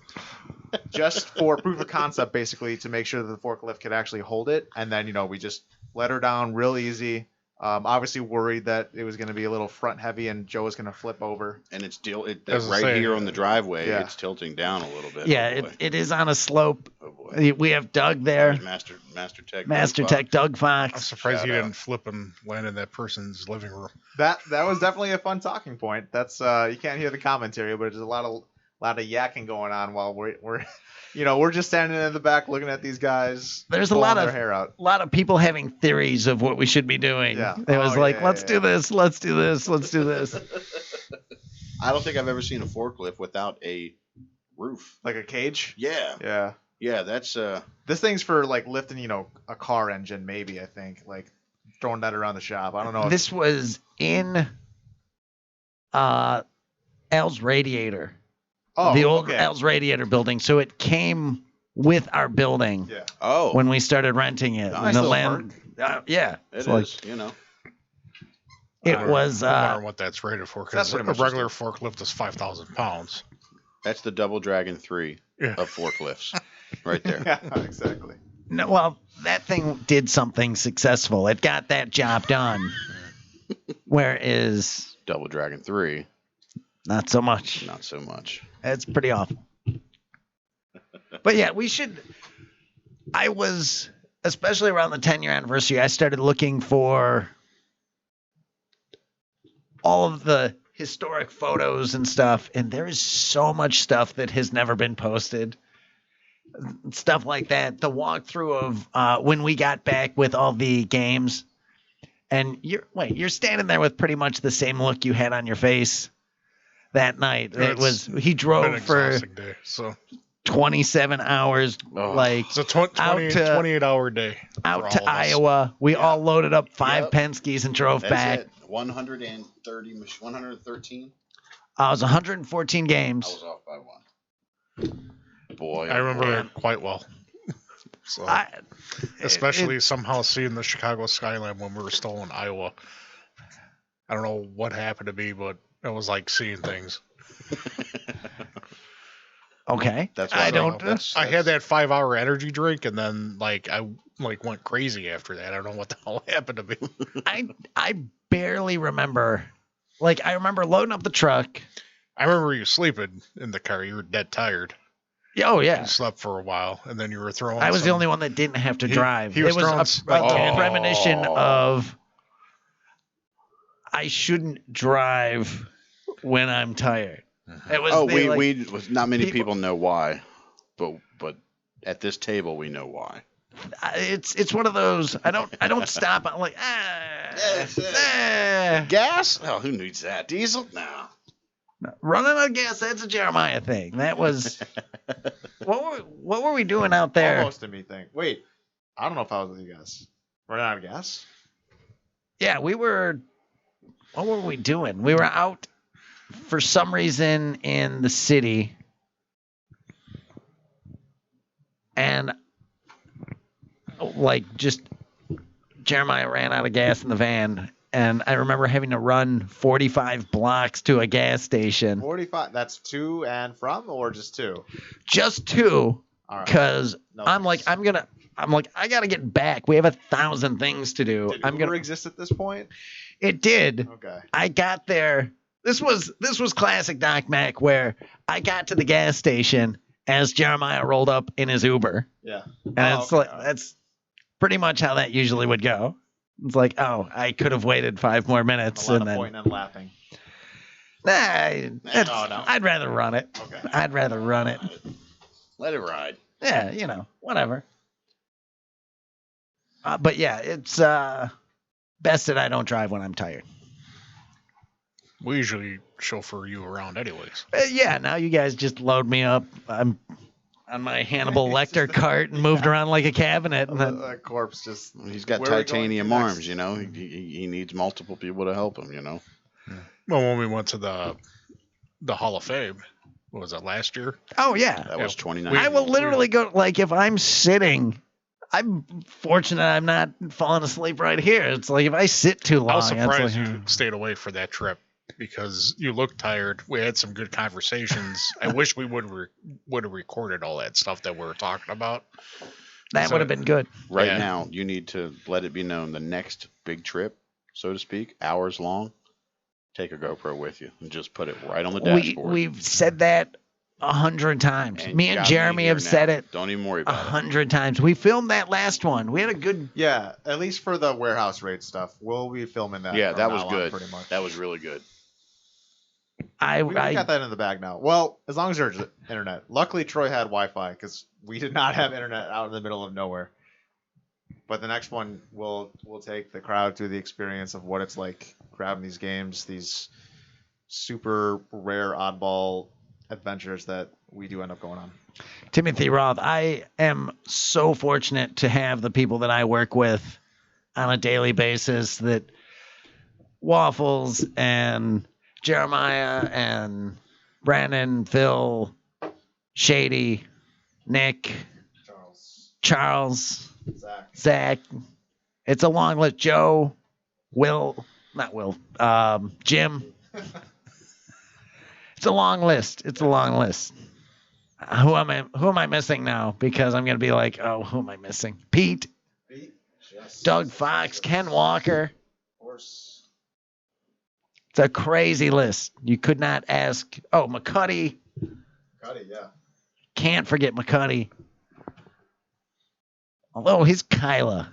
just for proof of concept, basically, to make sure that the forklift could actually hold it. And then we just let her down real easy. Obviously worried that it was going to be a little front heavy and Joe was going to flip over. and it's As I right say, here on the driveway. yeah. It's tilting down a little bit. yeah. Oh boy. It is on a slope. Oh boy. We have Doug there, There's Master Tech. Master Tech Doug I'm Fox. surprised he Shout out. didn't flip and land in that person's living room. That was definitely a fun talking point. That's you can't hear the commentary, but there's a lot of yakking going on while we're just standing in the back looking at these guys. There's a pulling lot their of hair out. people having theories of what we should be doing. Yeah. It was Oh, like, yeah, let's yeah. do this, let's do this, let's do this. I don't think I've ever seen a forklift without a roof. Like a cage. Yeah, Yeah. yeah. That's This thing's for like lifting, a car engine, maybe, I think. Like throwing that around the shop. I don't know. This was in Al's Radiator, the old okay. Al's Radiator building. So it came with our building Yeah. oh, when we started renting it. Nice And the little yeah, it it's is. like- it I was. wonder what that's rated for, That's because pretty a much regular forklift is 5,000 pounds. That's the Double Dragon 3 Yeah. of forklifts, right there. Yeah, exactly. No, well, that thing did something successful. It got that job done. Whereas, Double Dragon 3, not so much. not so much. It's pretty awful. But yeah, we should. I was, especially around the 10-year anniversary, I started looking for all of the historic photos and stuff, and there is so much stuff that has never been posted. Stuff like that. The walkthrough of when we got back with all the games, and you're standing there with pretty much the same look you had on your face that night. Yeah, It was he Been drove an for exhausting day. So 27 hours, Oh. like it's a 28-hour day. for all out of to us. Iowa. We all loaded up 5 Yep. Penske's and drove That's back. it. 113. I was 114 I games. was off by one. Boy, I remember Man. it quite well. So, I- especially it- somehow seeing the Chicago skyline when we were still in Iowa. I don't know what happened to me, but it was like seeing things. okay. That's I why don't. that's- I had that 5-hour energy drink, and then I went crazy after that. I don't know what the hell happened to me. I barely remember. Like I remember loading up the truck. I remember you sleeping in the car. You were dead tired. Oh yeah. You slept for a while, and then you were throwing. I was the some- only one that didn't have to He- drive. he was it was throwing a Oh. premonition of I shouldn't drive when I'm tired. It was Oh, the, like, we not many people- people know why, but at this table we know why. it's one of those. I don't stop. I'm like Gas? Oh, who needs that? Diesel? No. running out of gas. That's a Jeremiah thing. That was what were we doing out there? Almost a me thing. Wait, I don't know if I was with you guys. Running out of gas? Yeah, we were. What were we doing? We were out for some reason in the city, and like just Jeremiah ran out of gas in the van, and I remember having to run 45 blocks to a gas station, 45. That's to and from, or just two? just two, All right. because No I'm like thanks. I gotta get back. We have 1,000 things to do. Did I'm Uber gonna. exist at this point? It did. Okay. I got there. This was classic Doc Mack, where I got to the gas station as Jeremiah rolled up in his Uber, Yeah. and Oh, it's okay, like all right. that's pretty much how that usually would go. It's like, oh, I could have waited 5 more minutes, A lot and of then pointing and laughing. I'd rather run it. Okay. I'd rather run it. Let it ride. Yeah, whatever. But yeah, it's best that I don't drive when I'm tired. We usually chauffeur you around anyways. Yeah, now you guys just load me up. I'm on my Hannibal Lecter cart and moved around like a cabinet. And then, That corpse just. He's got Where are we going titanium next? arms, He needs multiple people to help him, Well, when we went to the Hall of Fame, what was that, last year? oh yeah, That was Yeah. 29. I will literally go. Like if I'm sitting, I'm fortunate I'm not falling asleep right here. It's like if I sit too long, I was surprised it's like, you stayed away for that trip because you looked tired. We had some good conversations. I wish we would have recorded all that stuff that we were talking about. that So- would have been good. Right Yeah. now, you need to let it be known the next big trip, so to speak, hours long, take a GoPro with you and just put it right on the dashboard. We've said that 100 times. Me you and got Jeremy here have now. said it Don't even worry about it. 100 times. We filmed that last one. We had a good. Yeah, at least for the warehouse raid stuff, we'll be filming that. Yeah, from that was now on, good. Pretty much. That was really good. We got that in the bag now. Well, as long as there's internet. Luckily, Troy had Wi-Fi because we did not have internet out in the middle of nowhere. But the next one, we'll take the crowd through the experience of what it's like grabbing these games, these super rare oddball adventures that we do end up going on. Timothy Roth, I am so fortunate to have the people that I work with on a daily basis, that Waffles and Jeremiah and Brandon, Phil, Shady, Nick, Charles, Zach. It's a long list. Joe, Jim. It's a long list. Who am I missing now? Because I'm gonna be like, oh, who am I missing? Pete, Doug Fox, Ken Walker. It's a crazy list. You could not ask. Oh, McCuddy. Yeah. Can't forget McCuddy. Although he's Kyla.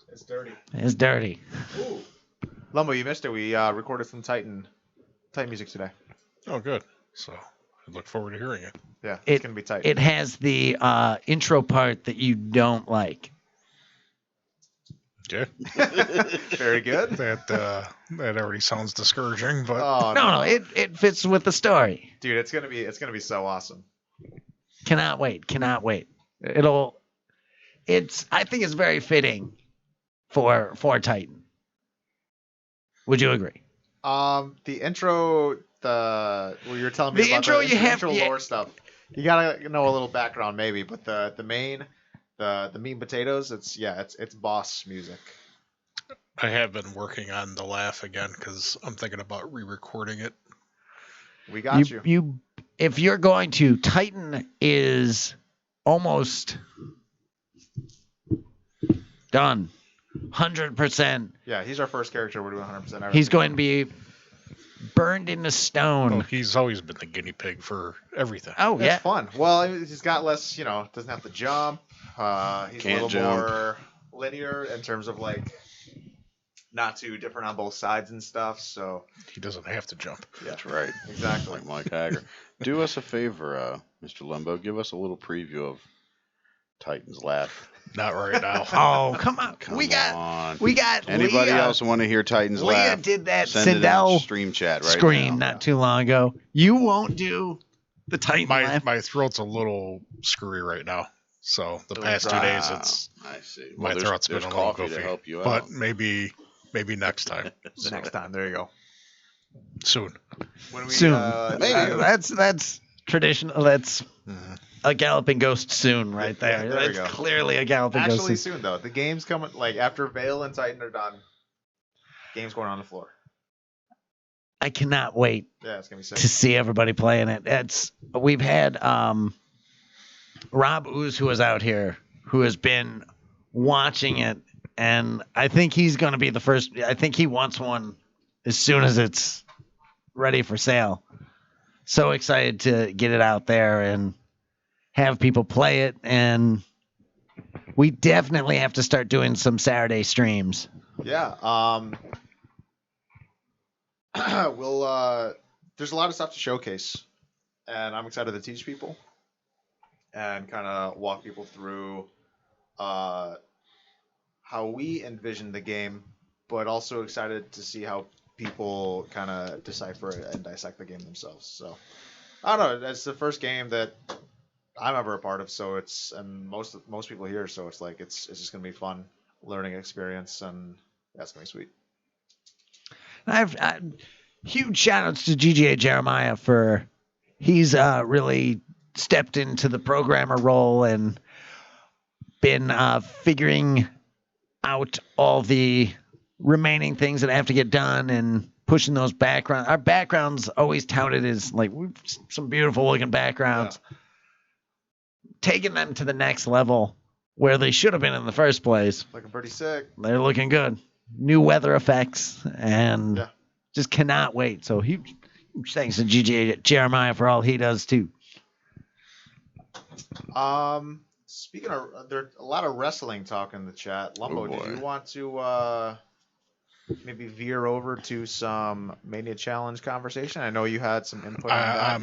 It's dirty. It's dirty. Ooh. Lumbo, you missed it. We recorded some Titan music today. Oh, good. So I look forward to hearing it. Yeah, it's gonna be tight. It has the intro part that you don't like. Okay. Very good. That already sounds discouraging, but Oh No, it fits with the story. dude, it's gonna be so awesome. Cannot wait. I think it's very fitting for Titan. Would you agree? The intro, you were telling me The about intro, the you have- intro yeah. lore stuff. You gotta know a little background maybe, but the main, the meat and potatoes, it's boss music. I have been working on the laugh again because I'm thinking about re-recording it. We got you. You if you're going to, Titan is almost done. 100%. Yeah, he's our first character. We're doing 100%. He's going to be burned into stone. Well, he's always been the guinea pig for everything. Oh, It's yeah. fun. Well, he's got less, doesn't have to jump. He's a Can't little jump. more linear in terms of like not too different on both sides and stuff. So He doesn't have to jump. That's right. exactly. Like Mike Hager. Do us a favor, Mr. Lumbo. Give us a little preview of Titan's Laugh. Not right now. Oh, come on. Come we got on. Anybody Leah. else want to hear Titan's Leah Laugh? did that Send it in the Sindel stream chat right scream now. not too long ago. You won't do the Titan my laugh. my throat's a little screwy right now. So the past 2 days, it's I see. my there's- throat's been there's a little coffee goofy. to help you But out. maybe next time. Next time. There you go. Soon. When we, Soon. maybe. That's traditional. That's Mhm. a galloping ghost soon right there. Yeah, there we That's go. clearly a galloping ghost Actually, soon. soon though. The game's coming. Like after Vale and Titan are done, game's going on the floor. I cannot wait Yeah, it's gonna be sick. to see everybody playing it. We've had Rob Ooze, who was out here, who has been watching it, and I think he's going to be the first. I think he wants one as soon as it's ready for sale. So excited to get it out there and have people play it, and we definitely have to start doing some Saturday streams. Yeah. there's a lot of stuff to showcase, and I'm excited to teach people and kind of walk people through how we envision the game, but also excited to see how people kind of decipher it and dissect the game themselves. So I don't know. That's the first game that I'm ever a part of, so and most people here, so it's like it's just gonna be fun learning experience, and that's gonna be sweet. I huge shout outs to GGA Jeremiah for he's really stepped into the programmer role and been figuring out all the remaining things that have to get done and pushing those backgrounds. Our backgrounds always touted as like some beautiful looking backgrounds. Yeah. Taking them to the next level where they should have been in the first place. Looking pretty sick. They're looking good. New weather effects and just cannot wait. So huge thanks to GGA Jeremiah for all he does too. Speaking of, there's a lot of wrestling talk in the chat. Lumbo, did you want to maybe veer over to some Mania Challenge conversation? I know you had some input on that.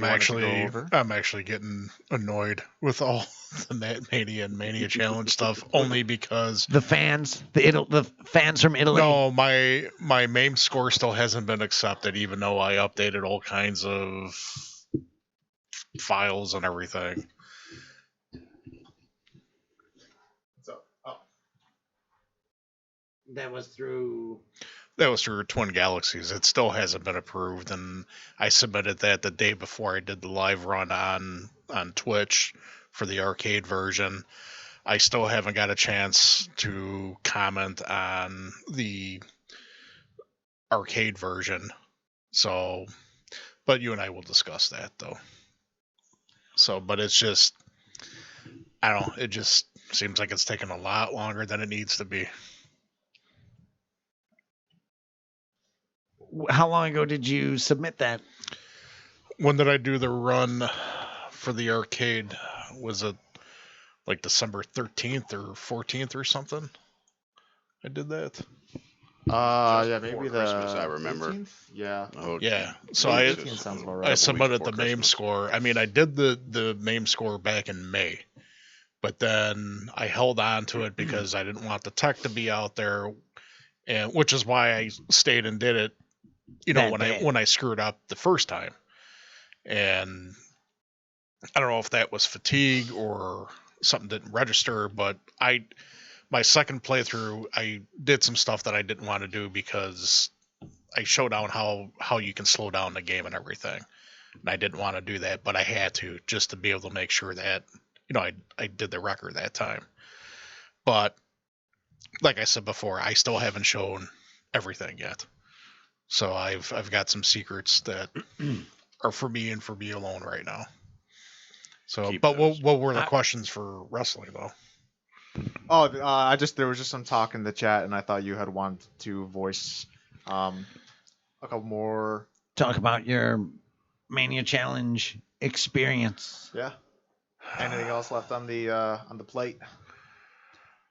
I'm actually getting annoyed with all the Mania and Mania Challenge stuff, only because the fans from Italy. No, my MAME score still hasn't been accepted, even though I updated all kinds of files and everything. That was through Twin Galaxies. It still hasn't been approved, and I submitted that the day before I did the live run on Twitch for the arcade version. I still haven't got a chance to comment on the arcade version. So, but you and I will discuss that though. So, but it's just, I don't know, it just seems like it's taking a lot longer than it needs to be. How long ago did you submit that? When did I do the run for the arcade? Was it like December 13th or 14th or something? I did that. Yeah, maybe the Christmas, I remember. 18th? Yeah. Oh, yeah. So I submitted the MAME score. I mean, I did the MAME score back in May, but then I held on to it because I didn't want the tech to be out there, and which is why I stayed and did it. You know, when I screwed up the first time, and I don't know if that was fatigue or something didn't register, but my second playthrough, I did some stuff that I didn't want to do because I showed down how you can slow down the game and everything, and I didn't want to do that, but I had to just to be able to make sure that I did the record that time. But like I said before, I still haven't shown everything yet. So I've got some secrets that are for me and for me alone right now. So, but what were the questions for wrestling though? Oh, there was just some talk in the chat, and I thought you had wanted to voice a couple more. Talk about your Mania Challenge experience. Yeah. Anything else left on the plate,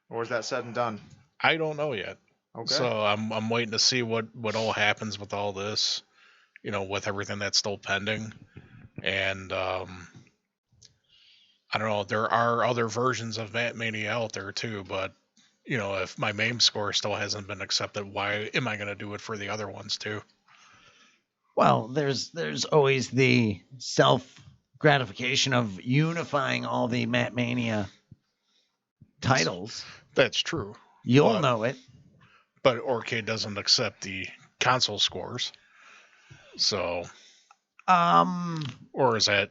or is that said and done? I don't know yet. Okay. So I'm waiting to see what all happens with all this, with everything that's still pending, and I don't know. There are other versions of Mania out there too, but if my MAME score still hasn't been accepted, why am I going to do it for the other ones too? Well, there's always the self gratification of unifying all the Mania titles. That's true. You'll know it. But Arcade doesn't accept the console scores. So or is that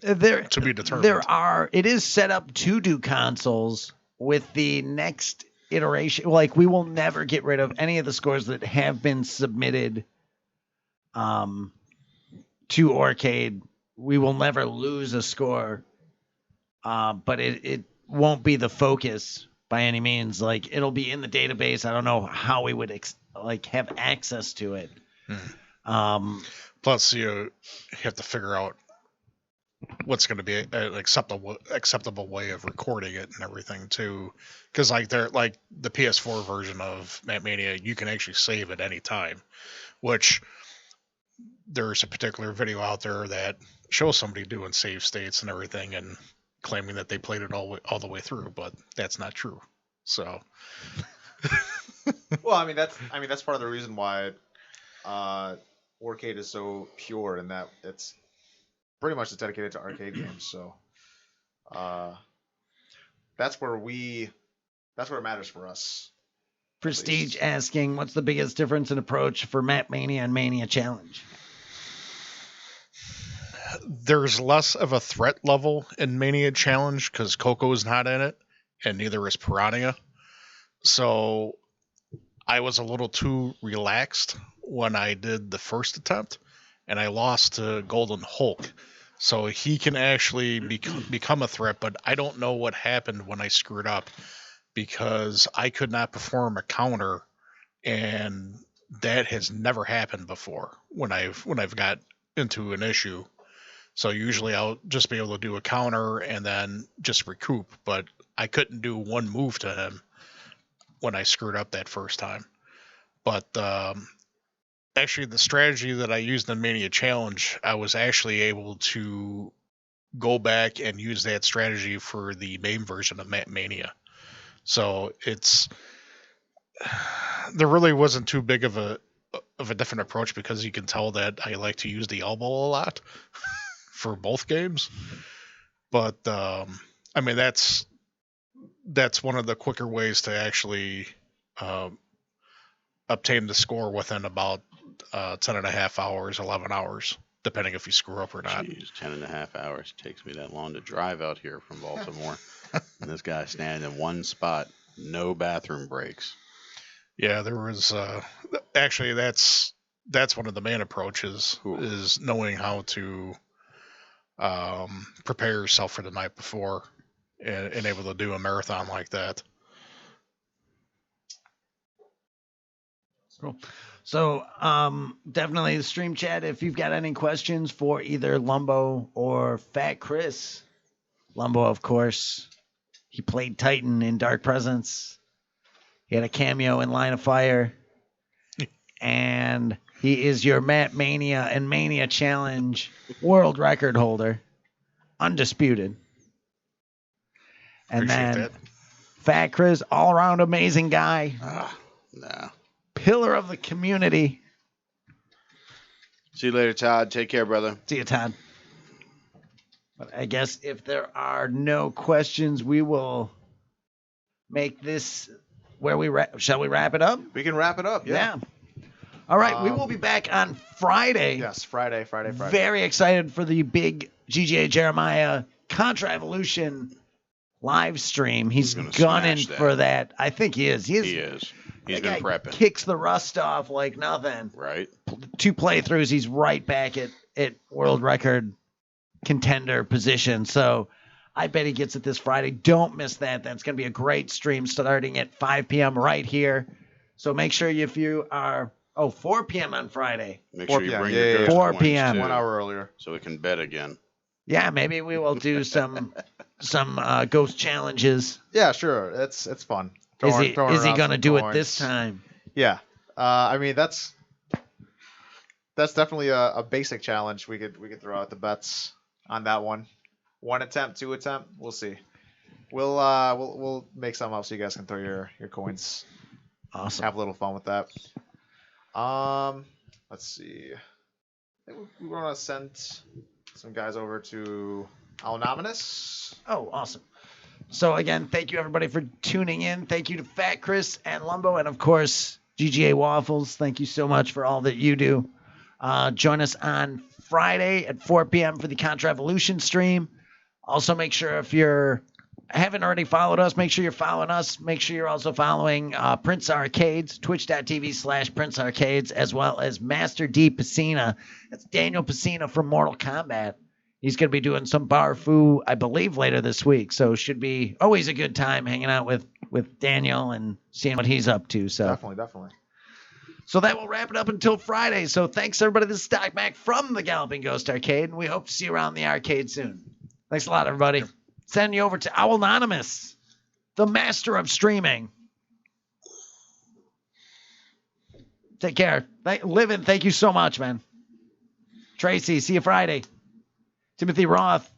there to be determined? It is set up to do consoles with the next iteration. Like, we will never get rid of any of the scores that have been submitted to Arcade. We will never lose a score, but it won't be the focus by any means. Like, it'll be in the database. I don't know how we would have access to it. Plus, you have to figure out what's going to be an acceptable way of recording it and everything too, because the PS4 version of Mania, you can actually save at any time, which there's a particular video out there that shows somebody doing save states and everything and claiming that they played it all the way through, but that's not true. So, Well, I mean that's part of the reason why Warcade is so pure in that it's pretty much dedicated to arcade games. So that's where it matters for us. Prestige asking, what's the biggest difference in approach for Map Mania and Mania Challenge? there's less of a threat level in Mania Challenge because Coco's not in it, and neither is Piranha. So I was a little too relaxed when I did the first attempt, and I lost to Golden Hulk. So he can actually become a threat, but I don't know what happened when I screwed up because I could not perform a counter, and that has never happened before when I've got into an issue. So usually I'll just be able to do a counter and then just recoup, but I couldn't do one move to him when I screwed up that first time. But actually the strategy that I used in Mania Challenge, I was actually able to go back and use that strategy for the main version of Mania. So there really wasn't too big of a different approach because you can tell that I like to use the elbow a lot for both games. But I mean that's one of the quicker ways to actually obtain the score within about 10 and a half hours, 11 hours, depending if you screw up or not. Jeez, 10 and a half hours. It takes me that long to drive out here from Baltimore. And this guy's standing in one spot, no bathroom breaks. Yeah, there was actually that's one of the main approaches is knowing how to prepare yourself for the night before and able to do a marathon like that. Cool. So definitely the stream chat, if you've got any questions for either Lumbo or Fat Chris. Lumbo, of course, he played Titan in Dark Presence. He had a cameo in Line of Fire. And he is your Map Mania and Mania Challenge world record holder. Undisputed. And Appreciate then that. Fat Chris, all-around amazing guy. Nah. Pillar of the community. See you later, Todd. Take care, brother. See you, Todd. But I guess if there are no questions, we will make this where we shall we wrap it up? We can wrap it up. Yeah. All right, we will be back on Friday. Yes, Friday. Very excited for the big GGA Jeremiah Contra Evolution live stream. He's gunning for that. I think he is. He is. He's been prepping. Kicks the rust off like nothing. Right. 2 playthroughs, he's right back at world record contender position. So I bet he gets it this Friday. Don't miss that. That's going to be a great stream starting at 5 p.m. right here. So make sure if you are 4 p.m. on Friday. Make sure you bring your yeah. ghost 4 coins, p.m. too, 1 hour earlier. so we can bet again. Yeah, maybe we will do some ghost challenges. Yeah, sure. It's fun. Is he going to do it this time? Yeah. I mean that's definitely a basic challenge. We could throw out the bets on that one. 1 attempt, 2 attempt. We'll see. We'll make some up so you guys can throw your coins. Awesome. Have a little fun with that. Let's see. I think we want to send some guys over to Anonymous. Oh, awesome. So again, thank you everybody for tuning in. Thank you to Fat Chris and Lumbo, and of course GGA Waffles. Thank you so much for all that you do. Join us on Friday at 4 p.m. for the Contra Evolution stream. Also, make sure if you haven't already followed us, make sure you're following us. Make sure you're also following Prince Arcades, twitch.tv/Prince Arcades, as well as Master D Pacina. That's Daniel Pacina from Mortal Kombat. He's going to be doing some Barfu, I believe, later this week. So should be always a good time hanging out with Daniel and seeing what he's up to. So Definitely. So that will wrap it up until Friday. So thanks, everybody. This is Doc Mack from the Galloping Ghost Arcade, and we hope to see you around the arcade soon. Thanks a lot, everybody. Sending you over to Owl Anonymous, the master of streaming. Take care. Livin', thank you so much, man. Tracy, see you Friday. Timothy Roth,